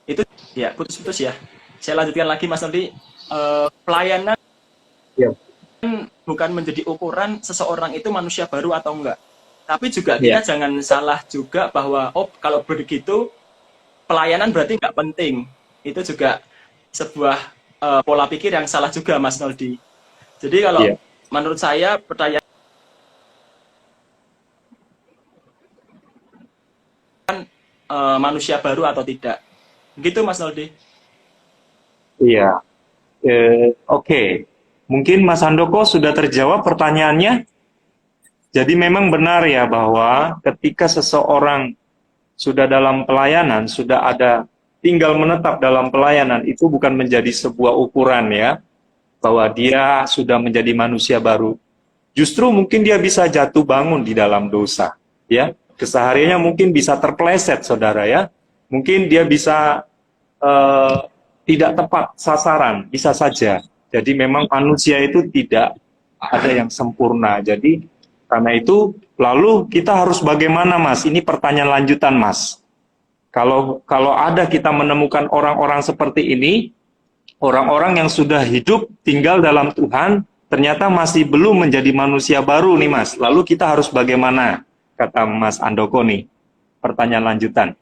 Itu ya putus-putus ya. Saya lanjutkan lagi Mas Naldi. Pelayanan ya, bukan menjadi ukuran seseorang itu manusia baru atau enggak. Tapi juga kita ya. jangan salah juga bahwa, oh kalau begitu pelayanan berarti nggak penting. Itu juga sebuah pola pikir yang salah juga Mas Noldi. Jadi kalau Iya. menurut saya pertanyaan manusia baru atau tidak. Gitu Mas Noldi. Iya. Oke. Mungkin Mas Handoko sudah terjawab pertanyaannya. Jadi memang benar ya bahwa ketika seseorang sudah dalam pelayanan, sudah ada tinggal menetap dalam pelayanan, itu bukan menjadi sebuah ukuran ya, bahwa dia sudah menjadi manusia baru. Justru mungkin dia bisa jatuh bangun di dalam dosa, ya. Kesehariannya mungkin bisa terpeleset, saudara ya. Mungkin dia bisa eh, tidak tepat sasaran, bisa saja. Jadi memang manusia itu tidak ada yang sempurna. Jadi karena itu, lalu kita harus bagaimana, Mas? Ini pertanyaan lanjutan, Mas. Kalau ada kita menemukan orang-orang seperti ini, orang-orang yang sudah hidup tinggal dalam Tuhan, ternyata masih belum menjadi manusia baru nih, Mas. Lalu kita harus bagaimana? Kata Mas Andoko nih. Pertanyaan lanjutan.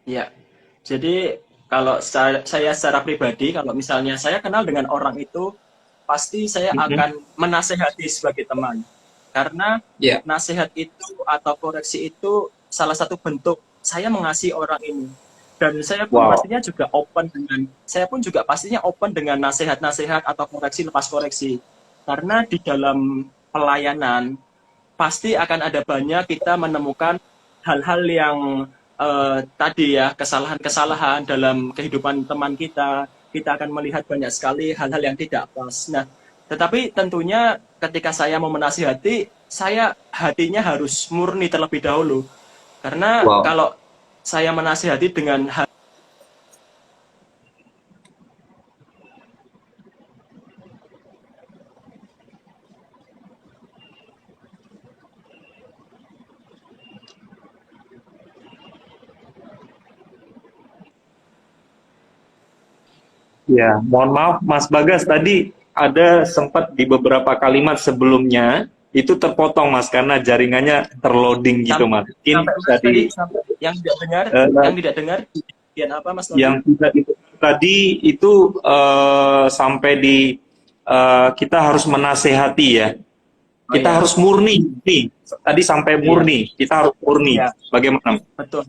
Ya. Jadi kalau saya secara pribadi, kalau misalnya saya kenal dengan orang itu, pasti saya Mhm. akan menasehati sebagai teman. Karena Ya. nasihat itu atau koreksi itu salah satu bentuk saya mengasihi orang ini. Dan Wow. saya pun juga pastinya open dengan nasihat-nasihat atau koreksi lepas koreksi. Karena di dalam pelayanan pasti akan ada banyak kita menemukan hal-hal yang tadi ya, kesalahan-kesalahan dalam kehidupan teman kita. Kita akan melihat banyak sekali hal-hal yang tidak pas. Nah, tetapi tentunya ketika saya mau menasihati, saya hatinya harus murni terlebih dahulu. Karena Wow. kalau saya menasihati dengan Ya, mohon maaf Mas Bagas, tadi ada sempat di beberapa kalimat sebelumnya itu terpotong Mas karena jaringannya terloading gitu Mas. Mungkin sampai bisa tadi di yang tidak dengar, eh, yang tidak dengar di bagian apa Mas Noldi? yang tidak itu tadi itu sampai di kita harus menasehati ya. Oh Kita ya, harus murni nih. Tadi sampai iya, murni, kita harus murni. iya, Bagaimana? betul.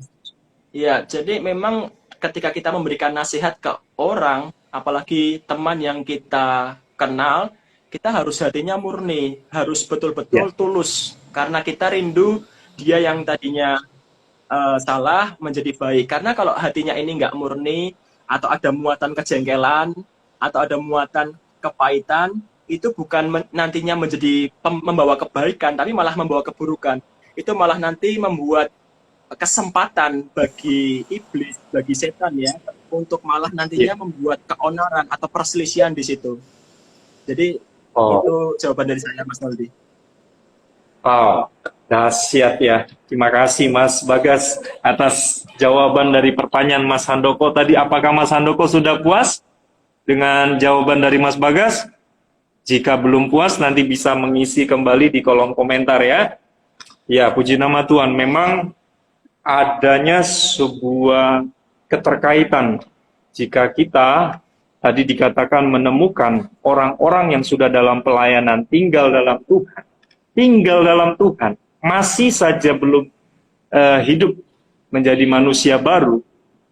Iya, jadi memang ketika kita memberikan nasihat ke orang, apalagi teman yang kita kenal, kita harus hatinya murni, harus Ya, betul-betul tulus, karena kita rindu dia yang tadinya salah menjadi baik. Karena kalau hatinya ini nggak murni, atau ada muatan kejengkelan, atau ada muatan kepahitan, itu bukan nantinya menjadi membawa kebaikan, tapi malah membawa keburukan. Itu malah nanti membuat kesempatan bagi iblis, bagi setan ya, untuk malah ya. nantinya membuat keonaran atau perselisihan di situ. Jadi itu Oh. jawaban dari saya, Mas Naldi. Wow, dahsyat ya. Terima kasih Mas Bagas atas jawaban dari pertanyaan Mas Handoko tadi. Apakah Mas Handoko sudah puas dengan jawaban dari Mas Bagas? Jika belum puas, nanti bisa mengisi kembali di kolom komentar ya. Ya, puji nama Tuhan. Memang adanya sebuah keterkaitan jika kita tadi dikatakan menemukan orang-orang yang sudah dalam pelayanan tinggal dalam Tuhan masih saja belum hidup menjadi manusia baru,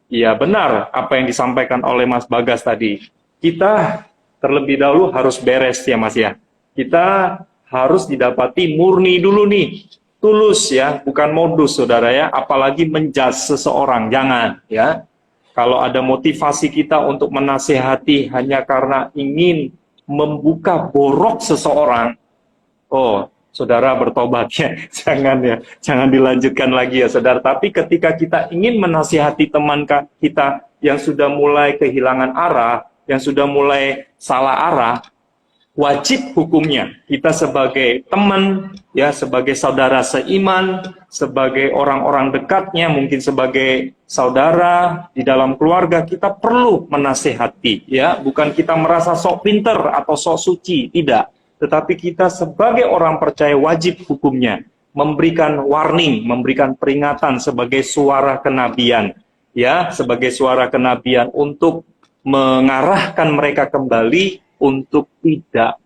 ya benar apa yang disampaikan oleh Mas Bagas tadi. Kita terlebih dahulu harus beres ya Mas ya. Kita harus didapati murni dulu nih. Tulus ya, bukan modus saudara ya. Apalagi menjudge seseorang, jangan ya. Kalau ada motivasi kita untuk menasehati hanya karena ingin membuka borok seseorang, oh saudara bertobat ya, jangan dilanjutkan lagi ya saudara. Tapi ketika kita ingin menasihati teman kita yang sudah mulai kehilangan arah, yang sudah mulai salah arah, wajib hukumnya kita sebagai teman, ya sebagai saudara seiman, sebagai orang-orang dekatnya, mungkin sebagai saudara di dalam keluarga, kita perlu menasehati, ya bukan kita merasa sok pinter atau sok suci, tidak. Tetapi kita sebagai orang percaya wajib hukumnya memberikan warning, memberikan peringatan sebagai suara kenabian, ya sebagai suara kenabian untuk mengarahkan mereka kembali untuk tidak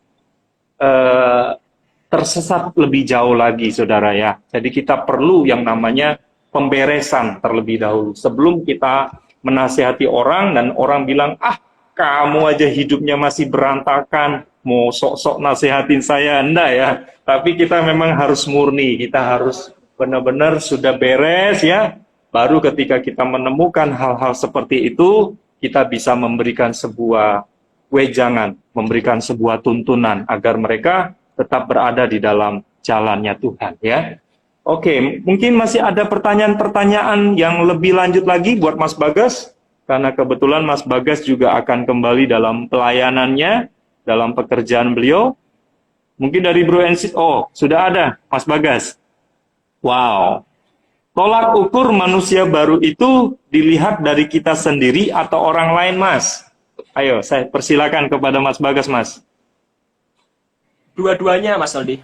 tersesat lebih jauh lagi, saudara ya. Jadi kita perlu yang namanya pemberesan terlebih dahulu sebelum kita menasihati orang dan orang bilang, ah kamu aja hidupnya masih berantakan, mau sok-sok nasihatin saya, enggak ya. Tapi kita memang harus murni, kita harus benar-benar sudah beres ya. Baru ketika kita menemukan hal-hal seperti itu, kita bisa memberikan sebuah wejangan, memberikan sebuah tuntunan agar mereka tetap berada di dalam jalannya Tuhan ya. Oke, mungkin masih ada pertanyaan-pertanyaan yang lebih lanjut lagi buat Mas Bagas, karena kebetulan Mas Bagas juga akan kembali dalam pelayanannya, dalam pekerjaan beliau. Mungkin dari Bro Ensis, oh sudah ada Mas Bagas. Wow. Tolak ukur manusia baru itu dilihat dari kita sendiri atau orang lain, Mas? Ayo, saya persilakan kepada Mas Bagas, Mas. Dua-duanya, Mas Aldi.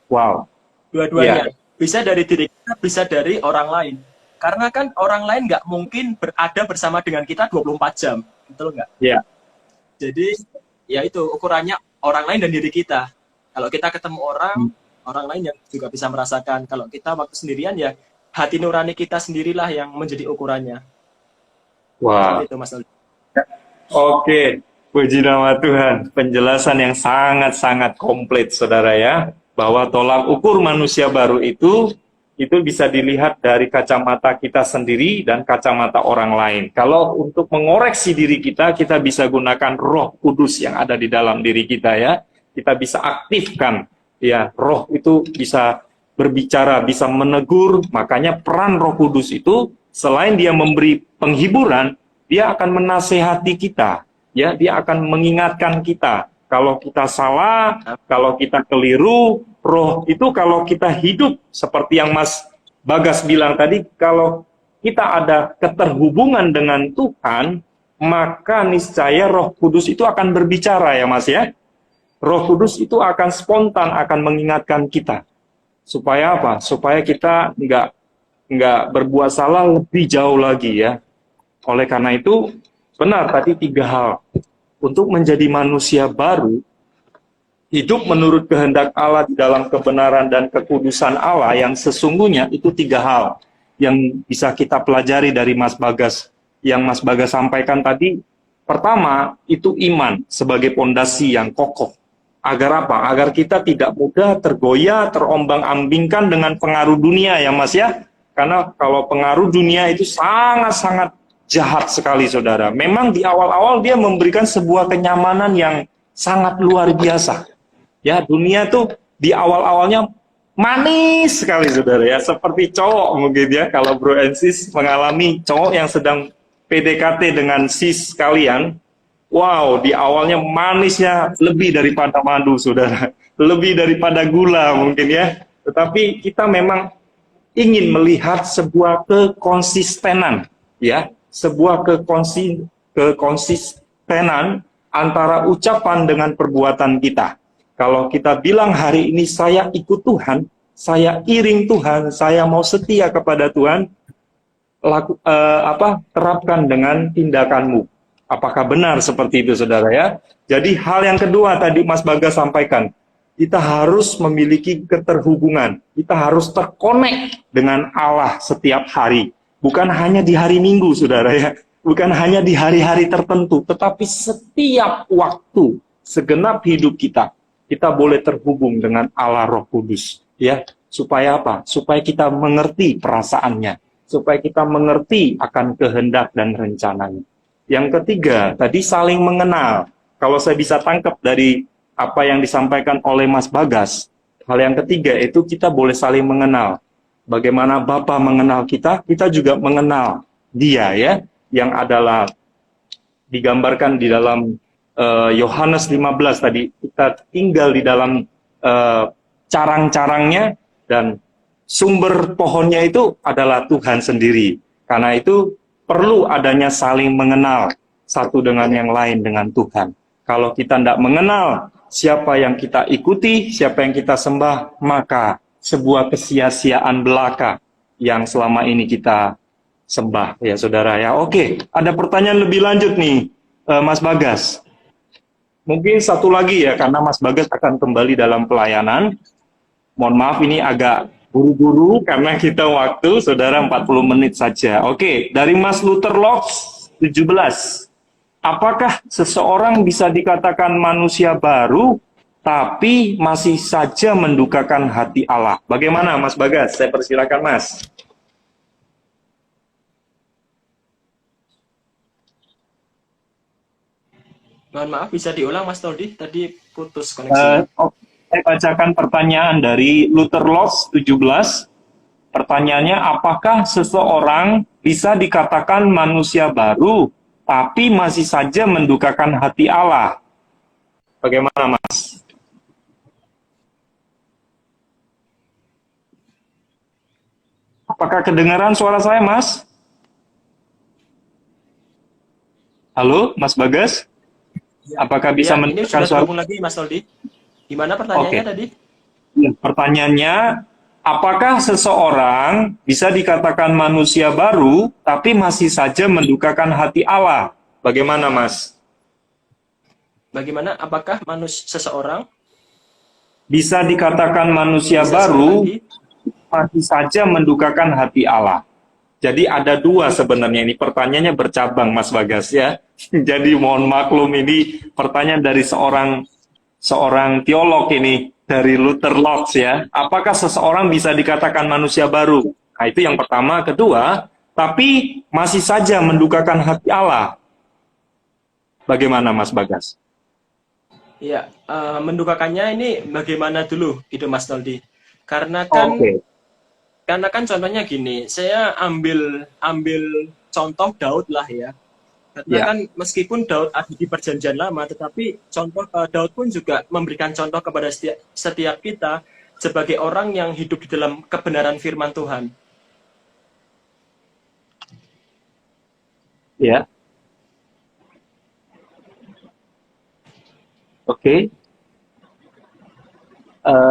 Wow. Dua-duanya. Bisa dari diri kita, bisa dari orang lain. Karena kan orang lain nggak mungkin berada bersama dengan kita 24 jam. Betul nggak? Iya. Jadi, ya itu ukurannya orang lain dan diri kita. Kalau kita ketemu orang lain yang juga bisa merasakan. Kalau kita waktu sendirian, ya hati nurani kita sendirilah yang menjadi ukurannya. Wow. Itu, Mas Aldi. Oke, puji nama Tuhan. Penjelasan yang sangat-sangat komplit, saudara ya. Bahwa tolak ukur manusia baru itu bisa dilihat dari kacamata kita sendiri dan kacamata orang lain. Kalau untuk mengoreksi diri kita bisa gunakan Roh Kudus yang ada di dalam diri kita ya. Kita bisa aktifkan, ya Roh itu bisa berbicara, bisa menegur. Makanya peran Roh Kudus itu selain dia memberi penghiburan, dia akan menasehati kita, ya, dia akan mengingatkan kita. Kalau kita salah, kalau kita keliru, Roh itu kalau kita hidup seperti yang Mas Bagas bilang tadi, kalau kita ada keterhubungan dengan Tuhan, maka niscaya Roh Kudus itu akan berbicara ya Mas ya. Roh Kudus itu akan spontan, akan mengingatkan kita. Supaya apa? Supaya kita nggak berbuat salah lebih jauh lagi ya. Oleh karena itu, benar tadi 3 hal. Untuk menjadi manusia baru, hidup menurut kehendak Allah di dalam kebenaran dan kekudusan Allah yang sesungguhnya itu 3 hal yang bisa kita pelajari dari Mas Bagas. Yang Mas Bagas sampaikan tadi, pertama itu iman sebagai pondasi yang kokoh. Agar apa? Agar kita tidak mudah tergoyah, terombang-ambingkan dengan pengaruh dunia ya Mas ya. Karena kalau pengaruh dunia itu sangat-sangat jahat sekali saudara. Memang di awal-awal dia memberikan sebuah kenyamanan yang sangat luar biasa. Ya, dunia tuh di awal-awalnya manis sekali saudara ya. Seperti cowok mungkin ya. Kalau Bro and Sis mengalami cowok yang sedang PDKT dengan sis kalian. Wow, di awalnya manisnya lebih daripada madu saudara. Lebih daripada gula mungkin ya. Tetapi kita memang ingin melihat sebuah kekonsistenan ya. Sebuah kekonsistenan antara ucapan dengan perbuatan kita. Kalau kita bilang hari ini saya ikut Tuhan, saya iring Tuhan, saya mau setia kepada Tuhan, terapkan dengan tindakanmu. Apakah benar seperti itu saudara ya? Jadi hal yang kedua tadi Mas Bagas sampaikan, kita harus memiliki keterhubungan, kita harus terkonek dengan Allah setiap hari. Bukan hanya di hari Minggu, saudara ya. Bukan hanya di hari-hari tertentu, tetapi setiap waktu, segenap hidup kita, kita boleh terhubung dengan Allah Roh Kudus. Ya, supaya apa? Supaya kita mengerti perasaannya, supaya kita mengerti akan kehendak dan rencananya. Yang ketiga, tadi saling mengenal. Kalau saya bisa tangkap dari apa yang disampaikan oleh Mas Bagas, hal yang ketiga itu kita boleh saling mengenal. Bagaimana Bapa mengenal kita, kita juga mengenal Dia ya, yang adalah digambarkan di dalam Yohanes 15 tadi. Kita tinggal di dalam carang-carangnya, dan sumber pohonnya itu adalah Tuhan sendiri. Karena itu perlu adanya saling mengenal satu dengan yang lain dengan Tuhan. Kalau kita tidak mengenal siapa yang kita ikuti, siapa yang kita sembah, maka sebuah kesia-siaan belaka yang selama ini kita sembah, ya saudara ya. Oke, ada pertanyaan lebih lanjut nih, Mas Bagas. Mungkin satu lagi ya, karena Mas Bagas akan kembali dalam pelayanan. Mohon maaf ini agak buru-buru karena kita waktu, saudara, 40 menit saja. Oke, dari Mas Luther Locks 17. Apakah seseorang bisa dikatakan manusia baru, tapi masih saja mendukakan hati Allah? Bagaimana Mas Bagas? Saya persilakan Mas. Mohon maaf, bisa diulang Mas Toldi? Tadi putus koneksinya. Saya bacakan pertanyaan dari Luther Locks 17. Pertanyaannya, apakah seseorang bisa dikatakan manusia baru, tapi masih saja mendukakan hati Allah? Bagaimana, Mas? Apakah kedengaran suara saya, Mas? Halo, Mas Bagas? Apakah bisa Ya, ini mendengarkan sudah suara? terhubung lagi Mas Toldi. Gimana pertanyaannya tadi? Pertanyaannya, apakah seseorang bisa dikatakan manusia baru, tapi masih saja mendukakan hati Allah? Bagaimana, Mas? Bagaimana? Apakah seseorang Bisa dikatakan manusia baru, masih saja mendukakan hati Allah? Jadi ada dua sebenarnya, ini pertanyaannya bercabang, Mas Bagas ya. Jadi mohon maklum, ini pertanyaan dari seorang teolog ini, dari Luther Locks ya. Apakah seseorang bisa dikatakan manusia baru? Nah, itu yang pertama. Kedua, tapi masih saja mendukakan hati Allah. Bagaimana Mas Bagas? Ya, mendukakannya ini bagaimana dulu gitu Mas Toldi? Karena kan contohnya gini, saya ambil contoh Daud lah ya. Karena kan meskipun Daud ada di perjanjian lama, tetapi contoh Daud pun juga memberikan contoh kepada setiap kita sebagai orang yang hidup di dalam kebenaran firman Tuhan. Ya. Oke.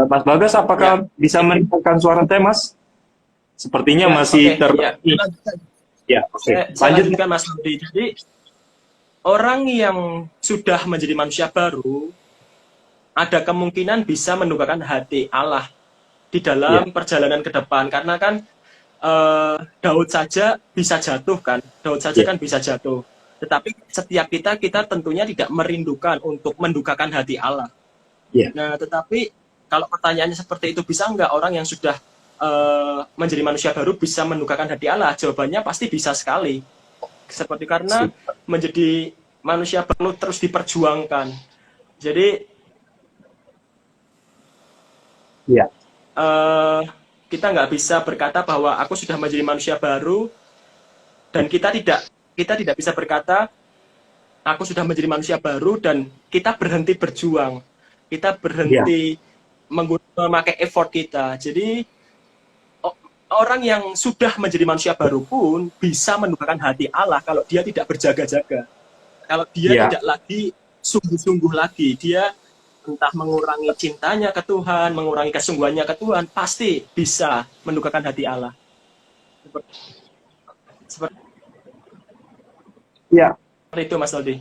Mas Bagas, apakah bisa mendengarkan suara saya, Mas? Sepertinya masih lanjutkan Mas Rudi. Jadi orang yang sudah menjadi manusia baru ada kemungkinan bisa mendukakan hati Allah di dalam perjalanan ke depan, karena kan Daud saja bisa jatuh kan, kan bisa jatuh. Tetapi setiap kita tentunya tidak merindukan untuk mendukakan hati Allah. Nah, tetapi kalau pertanyaannya seperti itu, bisa nggak orang yang sudah menjadi manusia baru bisa mendukakan hati Allah? Jawabannya pasti bisa sekali. Seperti karena menjadi manusia baru terus diperjuangkan. Jadi kita nggak bisa berkata bahwa aku sudah menjadi manusia baru, dan kita tidak bisa berkata aku sudah menjadi manusia baru dan kita berhenti berjuang, kita berhenti memakai effort kita. Jadi orang yang sudah menjadi manusia baru pun bisa mendukakan hati Allah kalau dia tidak berjaga-jaga. Kalau dia tidak lagi sungguh-sungguh lagi, dia entah mengurangi cintanya ke Tuhan, mengurangi kesungguhannya ke Tuhan, pasti bisa mendukakan hati Allah. Seperti itu, Mas Noldi.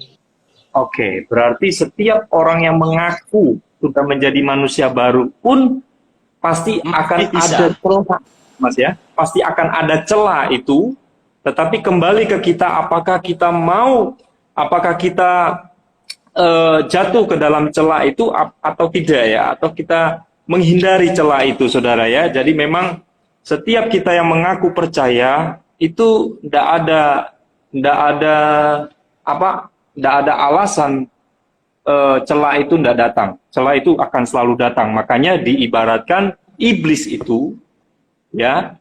Oke, berarti setiap orang yang mengaku sudah menjadi manusia baru pun pasti akan ada celah, Mas ya. Pasti akan ada celah itu Tetapi kembali ke kita, apakah kita jatuh ke dalam celah itu atau tidak ya, atau kita menghindari celah itu, saudara ya. Jadi memang setiap kita yang mengaku percaya itu tidak ada tidak ada alasan celah itu tidak datang. Celah itu akan selalu datang. Makanya diibaratkan iblis itu ya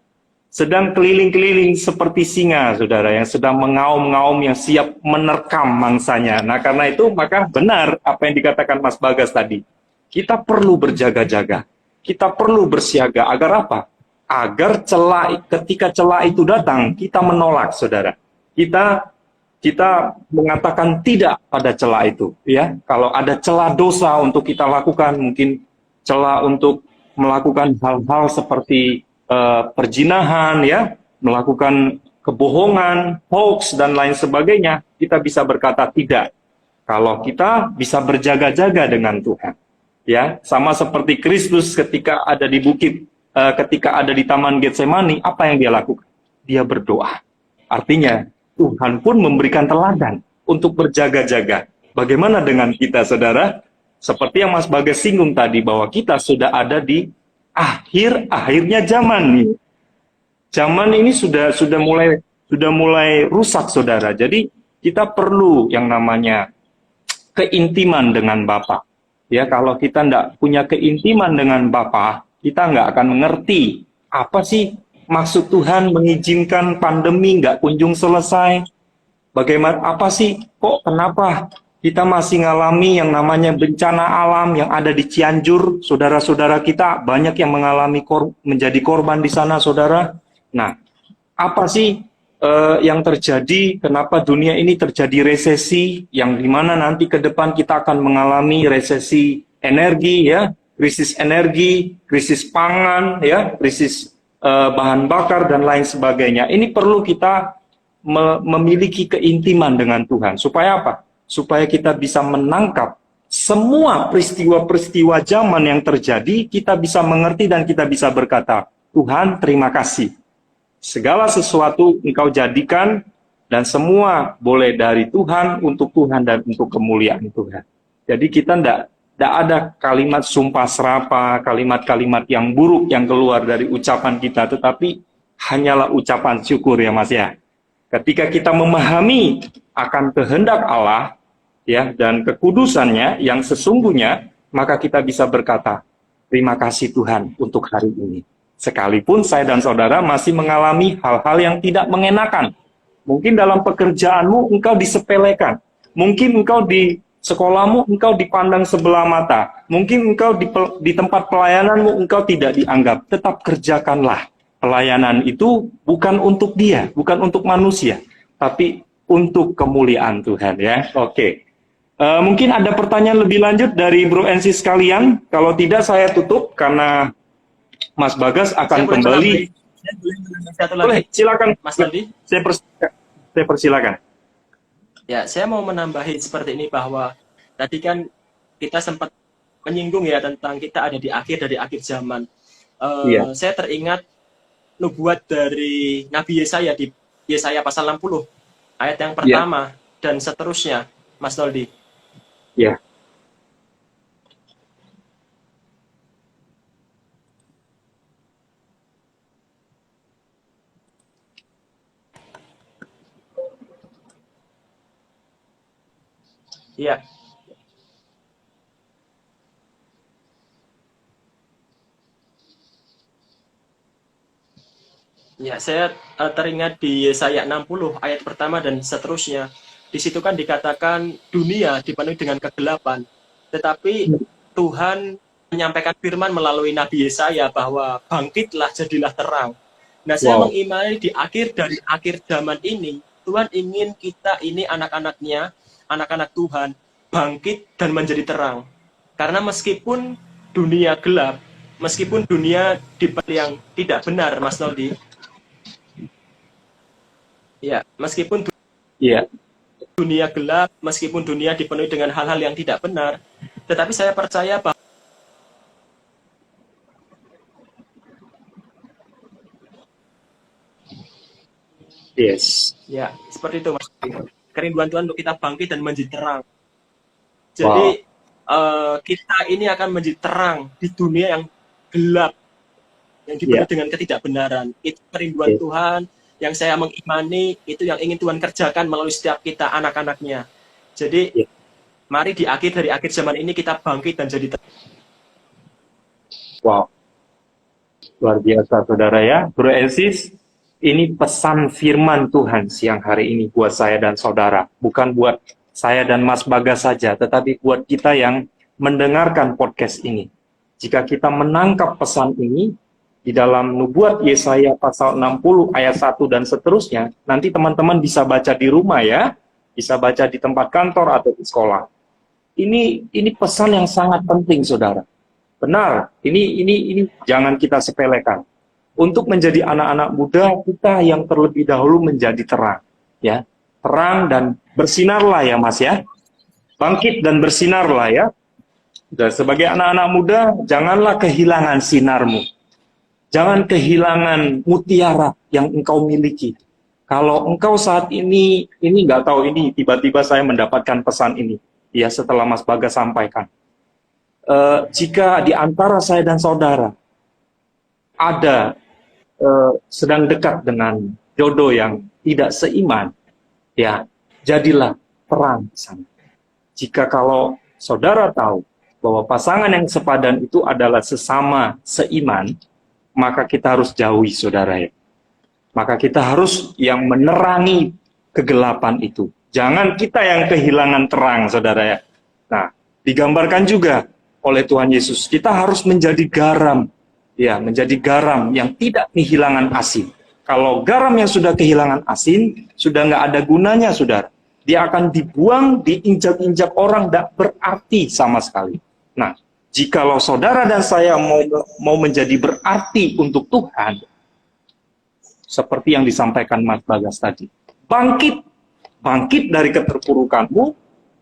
sedang keliling-keliling seperti singa, saudara, yang sedang mengaum-ngaum, yang siap menerkam mangsanya. Nah, karena itu maka benar apa yang dikatakan Mas Bagas tadi. Kita perlu berjaga-jaga. Kita perlu bersiaga. Agar apa? Agar ketika celah itu datang, kita menolak, saudara. Kita mengatakan tidak pada celah itu. Ya, kalau ada celah dosa untuk kita lakukan, mungkin celah untuk melakukan hal-hal seperti perzinahan, ya, melakukan kebohongan, hoax dan lain sebagainya, kita bisa berkata tidak. Kalau kita bisa berjaga-jaga dengan Tuhan, ya, sama seperti Kristus ketika ada di bukit, ketika ada di Taman Getsemani, apa yang dia lakukan? Dia berdoa. Artinya Tuhan pun memberikan teladan untuk berjaga-jaga. Bagaimana dengan kita, saudara? Seperti yang Mas Bagas singgung tadi, bahwa kita sudah ada di akhirnya zaman nih. Zaman ini sudah mulai rusak, saudara. Jadi kita perlu yang namanya keintiman dengan Bapa. Ya, kalau kita tidak punya keintiman dengan Bapa, kita nggak akan mengerti apa sih maksud Tuhan mengizinkan pandemi nggak kunjung selesai. Bagaimana, apa sih, kenapa kita masih ngalami yang namanya bencana alam yang ada di Cianjur, saudara-saudara kita banyak yang mengalami menjadi korban di sana, saudara. Nah, apa sih yang terjadi? Kenapa dunia ini terjadi resesi? Yang dimana nanti ke depan kita akan mengalami resesi energi, ya, krisis energi, krisis pangan, ya, krisis bahan bakar dan lain sebagainya. Ini perlu kita memiliki keintiman dengan Tuhan. Supaya apa? Supaya kita bisa menangkap semua peristiwa-peristiwa zaman yang terjadi, kita bisa mengerti dan kita bisa berkata, Tuhan, terima kasih. Segala sesuatu Engkau jadikan dan semua boleh dari Tuhan, untuk Tuhan dan untuk kemuliaan Tuhan. Jadi kita tidak ada kalimat sumpah serapah, kalimat-kalimat yang buruk yang keluar dari ucapan kita, tetapi hanyalah ucapan syukur, ya Mas ya. Ketika kita memahami akan kehendak Allah, ya, dan kekudusannya yang sesungguhnya, maka kita bisa berkata, terima kasih Tuhan untuk hari ini. Sekalipun saya dan saudara masih mengalami hal-hal yang tidak mengenakan. Mungkin dalam pekerjaanmu engkau disepelekan. Mungkin engkau di sekolahmu engkau dipandang sebelah mata. Mungkin engkau di tempat pelayananmu engkau tidak dianggap. Tetap kerjakanlah. Pelayanan itu bukan untuk dia, bukan untuk manusia, tapi untuk kemuliaan Tuhan, ya. Oke. Mungkin ada pertanyaan lebih lanjut dari Bro NC sekalian. Kalau tidak saya tutup karena Mas Bagas akan kembali. Boleh, silakan Mas Andi. Saya persilakan. Ya, saya mau menambahin seperti ini, bahwa tadi kan kita sempat menyinggung ya tentang kita ada di akhir dari akhir zaman. Saya teringat nubuat dari Nabi Yesaya di Yesaya pasal 60 ayat yang pertama dan seterusnya, Mas Noldi. Ya. Iya. Ya, saya teringat di Yesaya 60 ayat pertama dan seterusnya. Di situ kan dikatakan dunia dipenuhi dengan kegelapan. Tetapi Tuhan menyampaikan firman melalui Nabi Yesaya bahwa bangkitlah, jadilah terang. Nah, saya mengimani di akhir dari akhir zaman ini, Tuhan ingin kita ini anak-anaknya, anak-anak Tuhan, bangkit dan menjadi terang. Karena meskipun dunia gelap, meskipun dunia dipenuhi yang tidak benar, Mas Noldi, ya, meskipun dunia gelap, meskipun dunia dipenuhi dengan hal-hal yang tidak benar, tetapi saya percaya bahwa Yes. Ya, seperti itu Mas. Kerinduan Tuhan untuk kita bangkit dan menjadi terang. Wow. Jadi kita ini akan menjadi terang di dunia yang gelap, yang dipenuhi Ya. dengan ketidakbenaran. Itu kerinduan Yes. Tuhan yang saya mengimani, itu yang ingin Tuhan kerjakan melalui setiap kita anak-anaknya. Jadi Yes. mari dari akhir zaman ini kita bangkit dan jadi terang. Wow. Luar biasa saudara ya. Bro Ensis, ini pesan firman Tuhan siang hari ini buat saya dan saudara. Bukan buat saya dan Mas Bagas saja, tetapi buat kita yang mendengarkan podcast ini. Jika kita menangkap pesan ini di dalam nubuat Yesaya pasal 60 ayat 1 dan seterusnya, nanti teman-teman bisa baca di rumah ya, bisa baca di tempat kantor atau di sekolah. Ini pesan yang sangat penting saudara. Benar, ini jangan kita sepelekan. Untuk menjadi anak-anak muda, kita yang terlebih dahulu menjadi terang, ya. Terang dan bersinarlah ya Mas ya. Bangkit dan bersinarlah ya. Dan sebagai anak-anak muda, janganlah kehilangan sinarmu. Jangan kehilangan mutiara yang engkau miliki. Kalau engkau saat ini nggak tahu ini, tiba-tiba saya mendapatkan pesan ini, ya setelah Mas Bagas sampaikan. Jika di antara saya dan saudara ada sedang dekat dengan jodoh yang tidak seiman, ya jadilah terang di sana. Jika kalau saudara tahu bahwa pasangan yang sepadan itu adalah sesama seiman, maka kita harus jauhi saudara ya. Maka kita harus yang menerangi kegelapan itu. Jangan kita yang kehilangan terang saudara ya. Nah, digambarkan juga oleh Tuhan Yesus, kita harus menjadi garam, ya, menjadi garam yang tidak kehilangan asin. Kalau garam yang sudah kehilangan asin, sudah nggak ada gunanya, saudara. Dia akan dibuang, diinjak-injak orang, tidak berarti sama sekali. Nah, jikalau saudara dan saya mau menjadi berarti untuk Tuhan, seperti yang disampaikan Mas Bagas tadi, bangkit dari keterpurukanmu,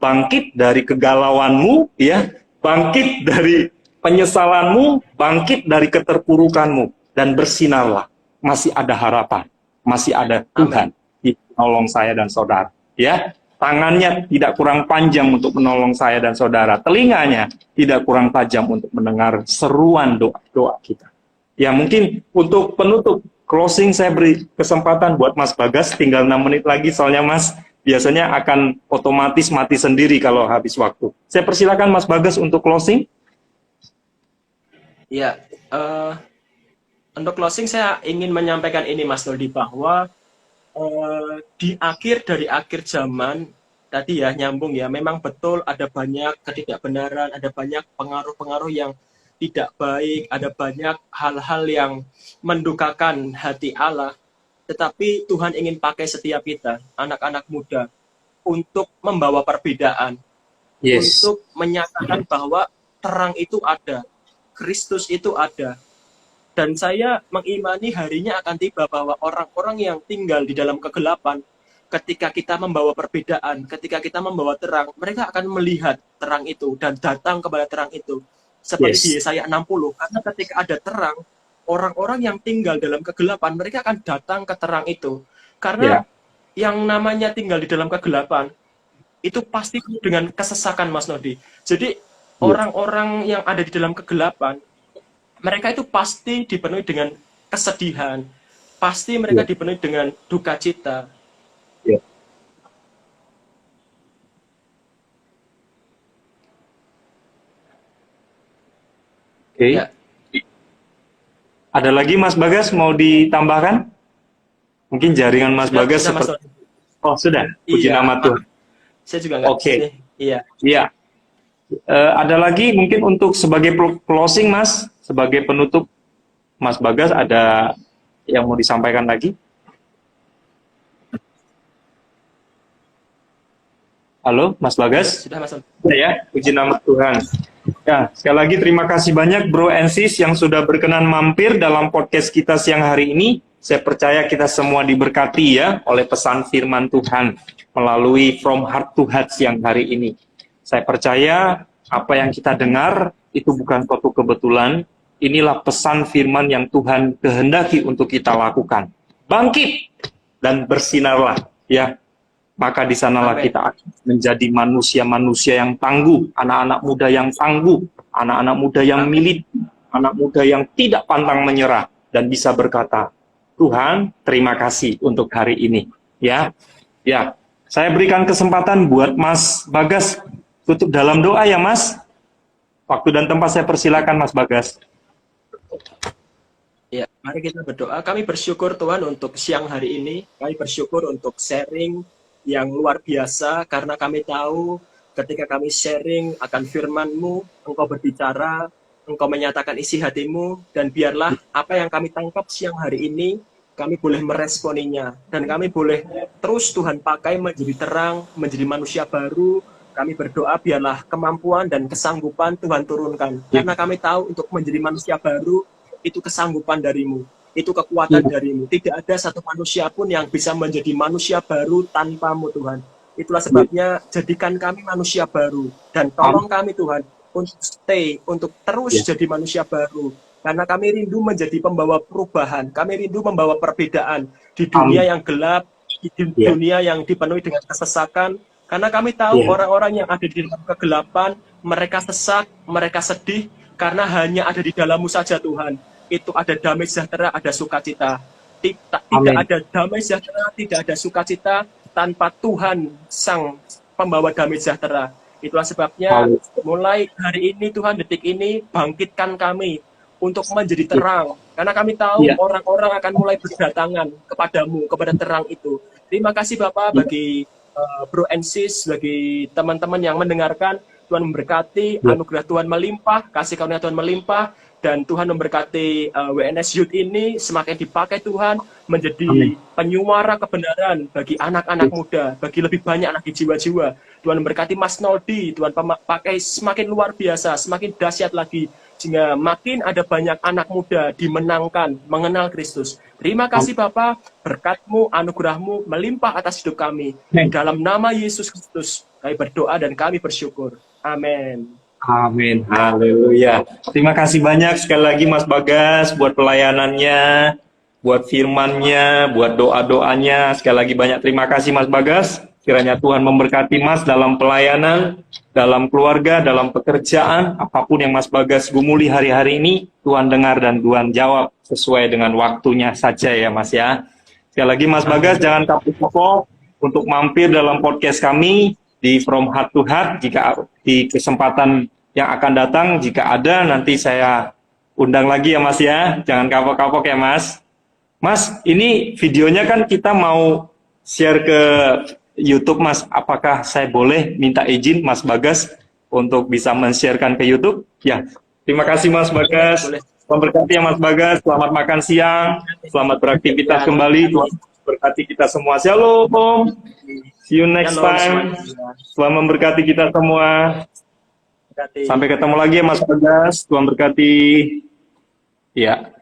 bangkit dari kegalauanmu, ya. Bangkit dari penyesalanmu, bangkit dari keterpurukanmu, dan bersinarlah. Masih ada harapan, masih ada Tuhan yang menolong saya dan saudara. Ya, tangannya tidak kurang panjang untuk menolong saya dan saudara. Telinganya tidak kurang tajam untuk mendengar seruan doa-doa kita. Ya, mungkin untuk penutup, closing saya beri kesempatan buat Mas Bagas, tinggal 6 menit lagi soalnya Mas biasanya akan otomatis mati sendiri kalau habis waktu. Saya persilakan Mas Bagas untuk closing. Ya, untuk closing saya ingin menyampaikan ini Mas Noldi, bahwa di akhir zaman tadi ya, nyambung ya, memang betul ada banyak ketidakbenaran, ada banyak pengaruh-pengaruh yang tidak baik, ada banyak hal-hal yang mendukakan hati Allah. Tetapi Tuhan ingin pakai setiap kita, anak-anak muda, untuk membawa perbedaan. Yes. Untuk menyatakan bahwa terang itu ada, Kristus itu ada. Dan saya mengimani harinya akan tiba bahwa orang-orang yang tinggal di dalam kegelapan, ketika kita membawa perbedaan, ketika kita membawa terang, mereka akan melihat terang itu dan datang kepada terang itu. Seperti di Yesaya 60, karena ketika ada terang, orang-orang yang tinggal dalam kegelapan, mereka akan datang ke terang itu. Karena yang namanya tinggal di dalam kegelapan, itu pasti dengan kesesakan, Mas Nodi. Jadi, orang-orang yang ada di dalam kegelapan, mereka itu pasti dipenuhi dengan kesedihan. Pasti mereka dipenuhi dengan duka cita. Oke. Ada lagi Mas Bagas mau ditambahkan? Mungkin jaringan Mas Bagas seperti... Oh sudah, puji nama Tuhan. Saya juga nggak. Oke. Iya. Ada lagi mungkin untuk sebagai closing Mas, sebagai penutup Mas Bagas, ada yang mau disampaikan lagi? Halo Mas Bagas? Sudah Mas. Ya, puji nama Tuhan. Ya, sekali lagi terima kasih banyak Bro and Sis yang sudah berkenan mampir dalam podcast kita siang hari ini. Saya percaya kita semua diberkati ya oleh pesan firman Tuhan melalui From Heart to Heart siang hari ini. Saya percaya apa yang kita dengar itu bukan suatu kebetulan. Inilah pesan firman yang Tuhan kehendaki untuk kita lakukan. Bangkit dan bersinarlah, ya. Maka di sanalah Amin. kita akan menjadi manusia-manusia yang tangguh, anak-anak muda yang tangguh, anak-anak muda yang milit, anak muda yang tidak pantang menyerah dan bisa berkata, Tuhan, terima kasih untuk hari ini. Ya, ya. Saya berikan kesempatan buat Mas Bagas tutup dalam doa ya, Mas. Waktu dan tempat saya persilakan, Mas Bagas. Ya, mari kita berdoa. Kami bersyukur Tuhan untuk siang hari ini. Kami bersyukur untuk sharing yang luar biasa karena kami tahu ketika kami sharing akan firman-Mu, Engkau berbicara, Engkau menyatakan isi hatimu, dan biarlah apa yang kami tangkap siang hari ini, kami boleh meresponinya. Dan kami boleh terus Tuhan pakai menjadi terang, menjadi manusia baru. Kami berdoa biarlah kemampuan dan kesanggupan Tuhan turunkan. Karena kami tahu untuk menjadi manusia baru, itu kesanggupan darimu, itu kekuatan darimu. Tidak ada satu manusia pun yang bisa menjadi manusia baru tanpamu Tuhan. Itulah sebabnya jadikan kami manusia baru. Dan tolong kami Tuhan untuk stay, untuk terus jadi manusia baru. Karena kami rindu menjadi pembawa perubahan. Kami rindu membawa perbedaan di dunia yang gelap, di dunia yang dipenuhi dengan kesesakan. Karena kami tahu orang-orang yang ada di dalam kegelapan, mereka sesak, mereka sedih, karena hanya ada di dalam-Mu saja Tuhan. Itu ada damai sejahtera, ada sukacita. Tidak ada damai sejahtera, tidak ada sukacita tanpa Tuhan Sang Pembawa damai sejahtera. Itulah sebabnya mulai hari ini Tuhan, detik ini, bangkitkan kami untuk menjadi terang. Karena kami tahu orang-orang akan mulai berdatangan kepadamu, kepada terang itu. Terima kasih Bapak bagi Bro and Sis, bagi teman-teman yang mendengarkan. Tuhan memberkati, anugerah Tuhan melimpah, kasih karunia Tuhan melimpah, dan Tuhan memberkati WNS Youth ini semakin dipakai Tuhan menjadi penyuara kebenaran bagi anak-anak muda, bagi lebih banyak lagi jiwa-jiwa. Tuhan memberkati Mas Noldi, Tuhan pakai semakin luar biasa, semakin dahsyat lagi, sehingga makin ada banyak anak muda dimenangkan, mengenal Kristus. Terima kasih Bapak, berkat-Mu, anugerah-Mu melimpah atas hidup kami. Dalam nama Yesus Kristus, kami berdoa dan kami bersyukur. Amin. Amin. Haleluya. Terima kasih banyak sekali lagi Mas Bagas buat pelayanannya, buat firman-Nya, buat doa-doanya. Sekali lagi banyak terima kasih Mas Bagas. Kiranya Tuhan memberkati Mas dalam pelayanan, dalam keluarga, dalam pekerjaan, apapun yang Mas Bagas gumuli hari-hari ini, Tuhan dengar dan Tuhan jawab sesuai dengan waktunya saja ya Mas ya. Sekali lagi Mas Bagas, jangan kapok-kapok untuk mampir dalam podcast kami di From Heart to Heart. Jika di kesempatan yang akan datang, jika ada, nanti saya undang lagi ya Mas ya. Jangan kapok-kapok ya Mas. Mas, ini videonya kan kita mau share ke YouTube Mas. Apakah saya boleh minta izin Mas Bagas untuk bisa men-sharekan ke YouTube? Ya, terima kasih Mas Bagas. Selamat berkati ya Mas Bagas. Selamat makan siang. Selamat beraktivitas kembali. Tuhan berkati kita semua. Shalom. See you next time. Tuhan memberkati kita semua. Sampai ketemu lagi ya Mas Bagas. Tuhan berkati. Ya.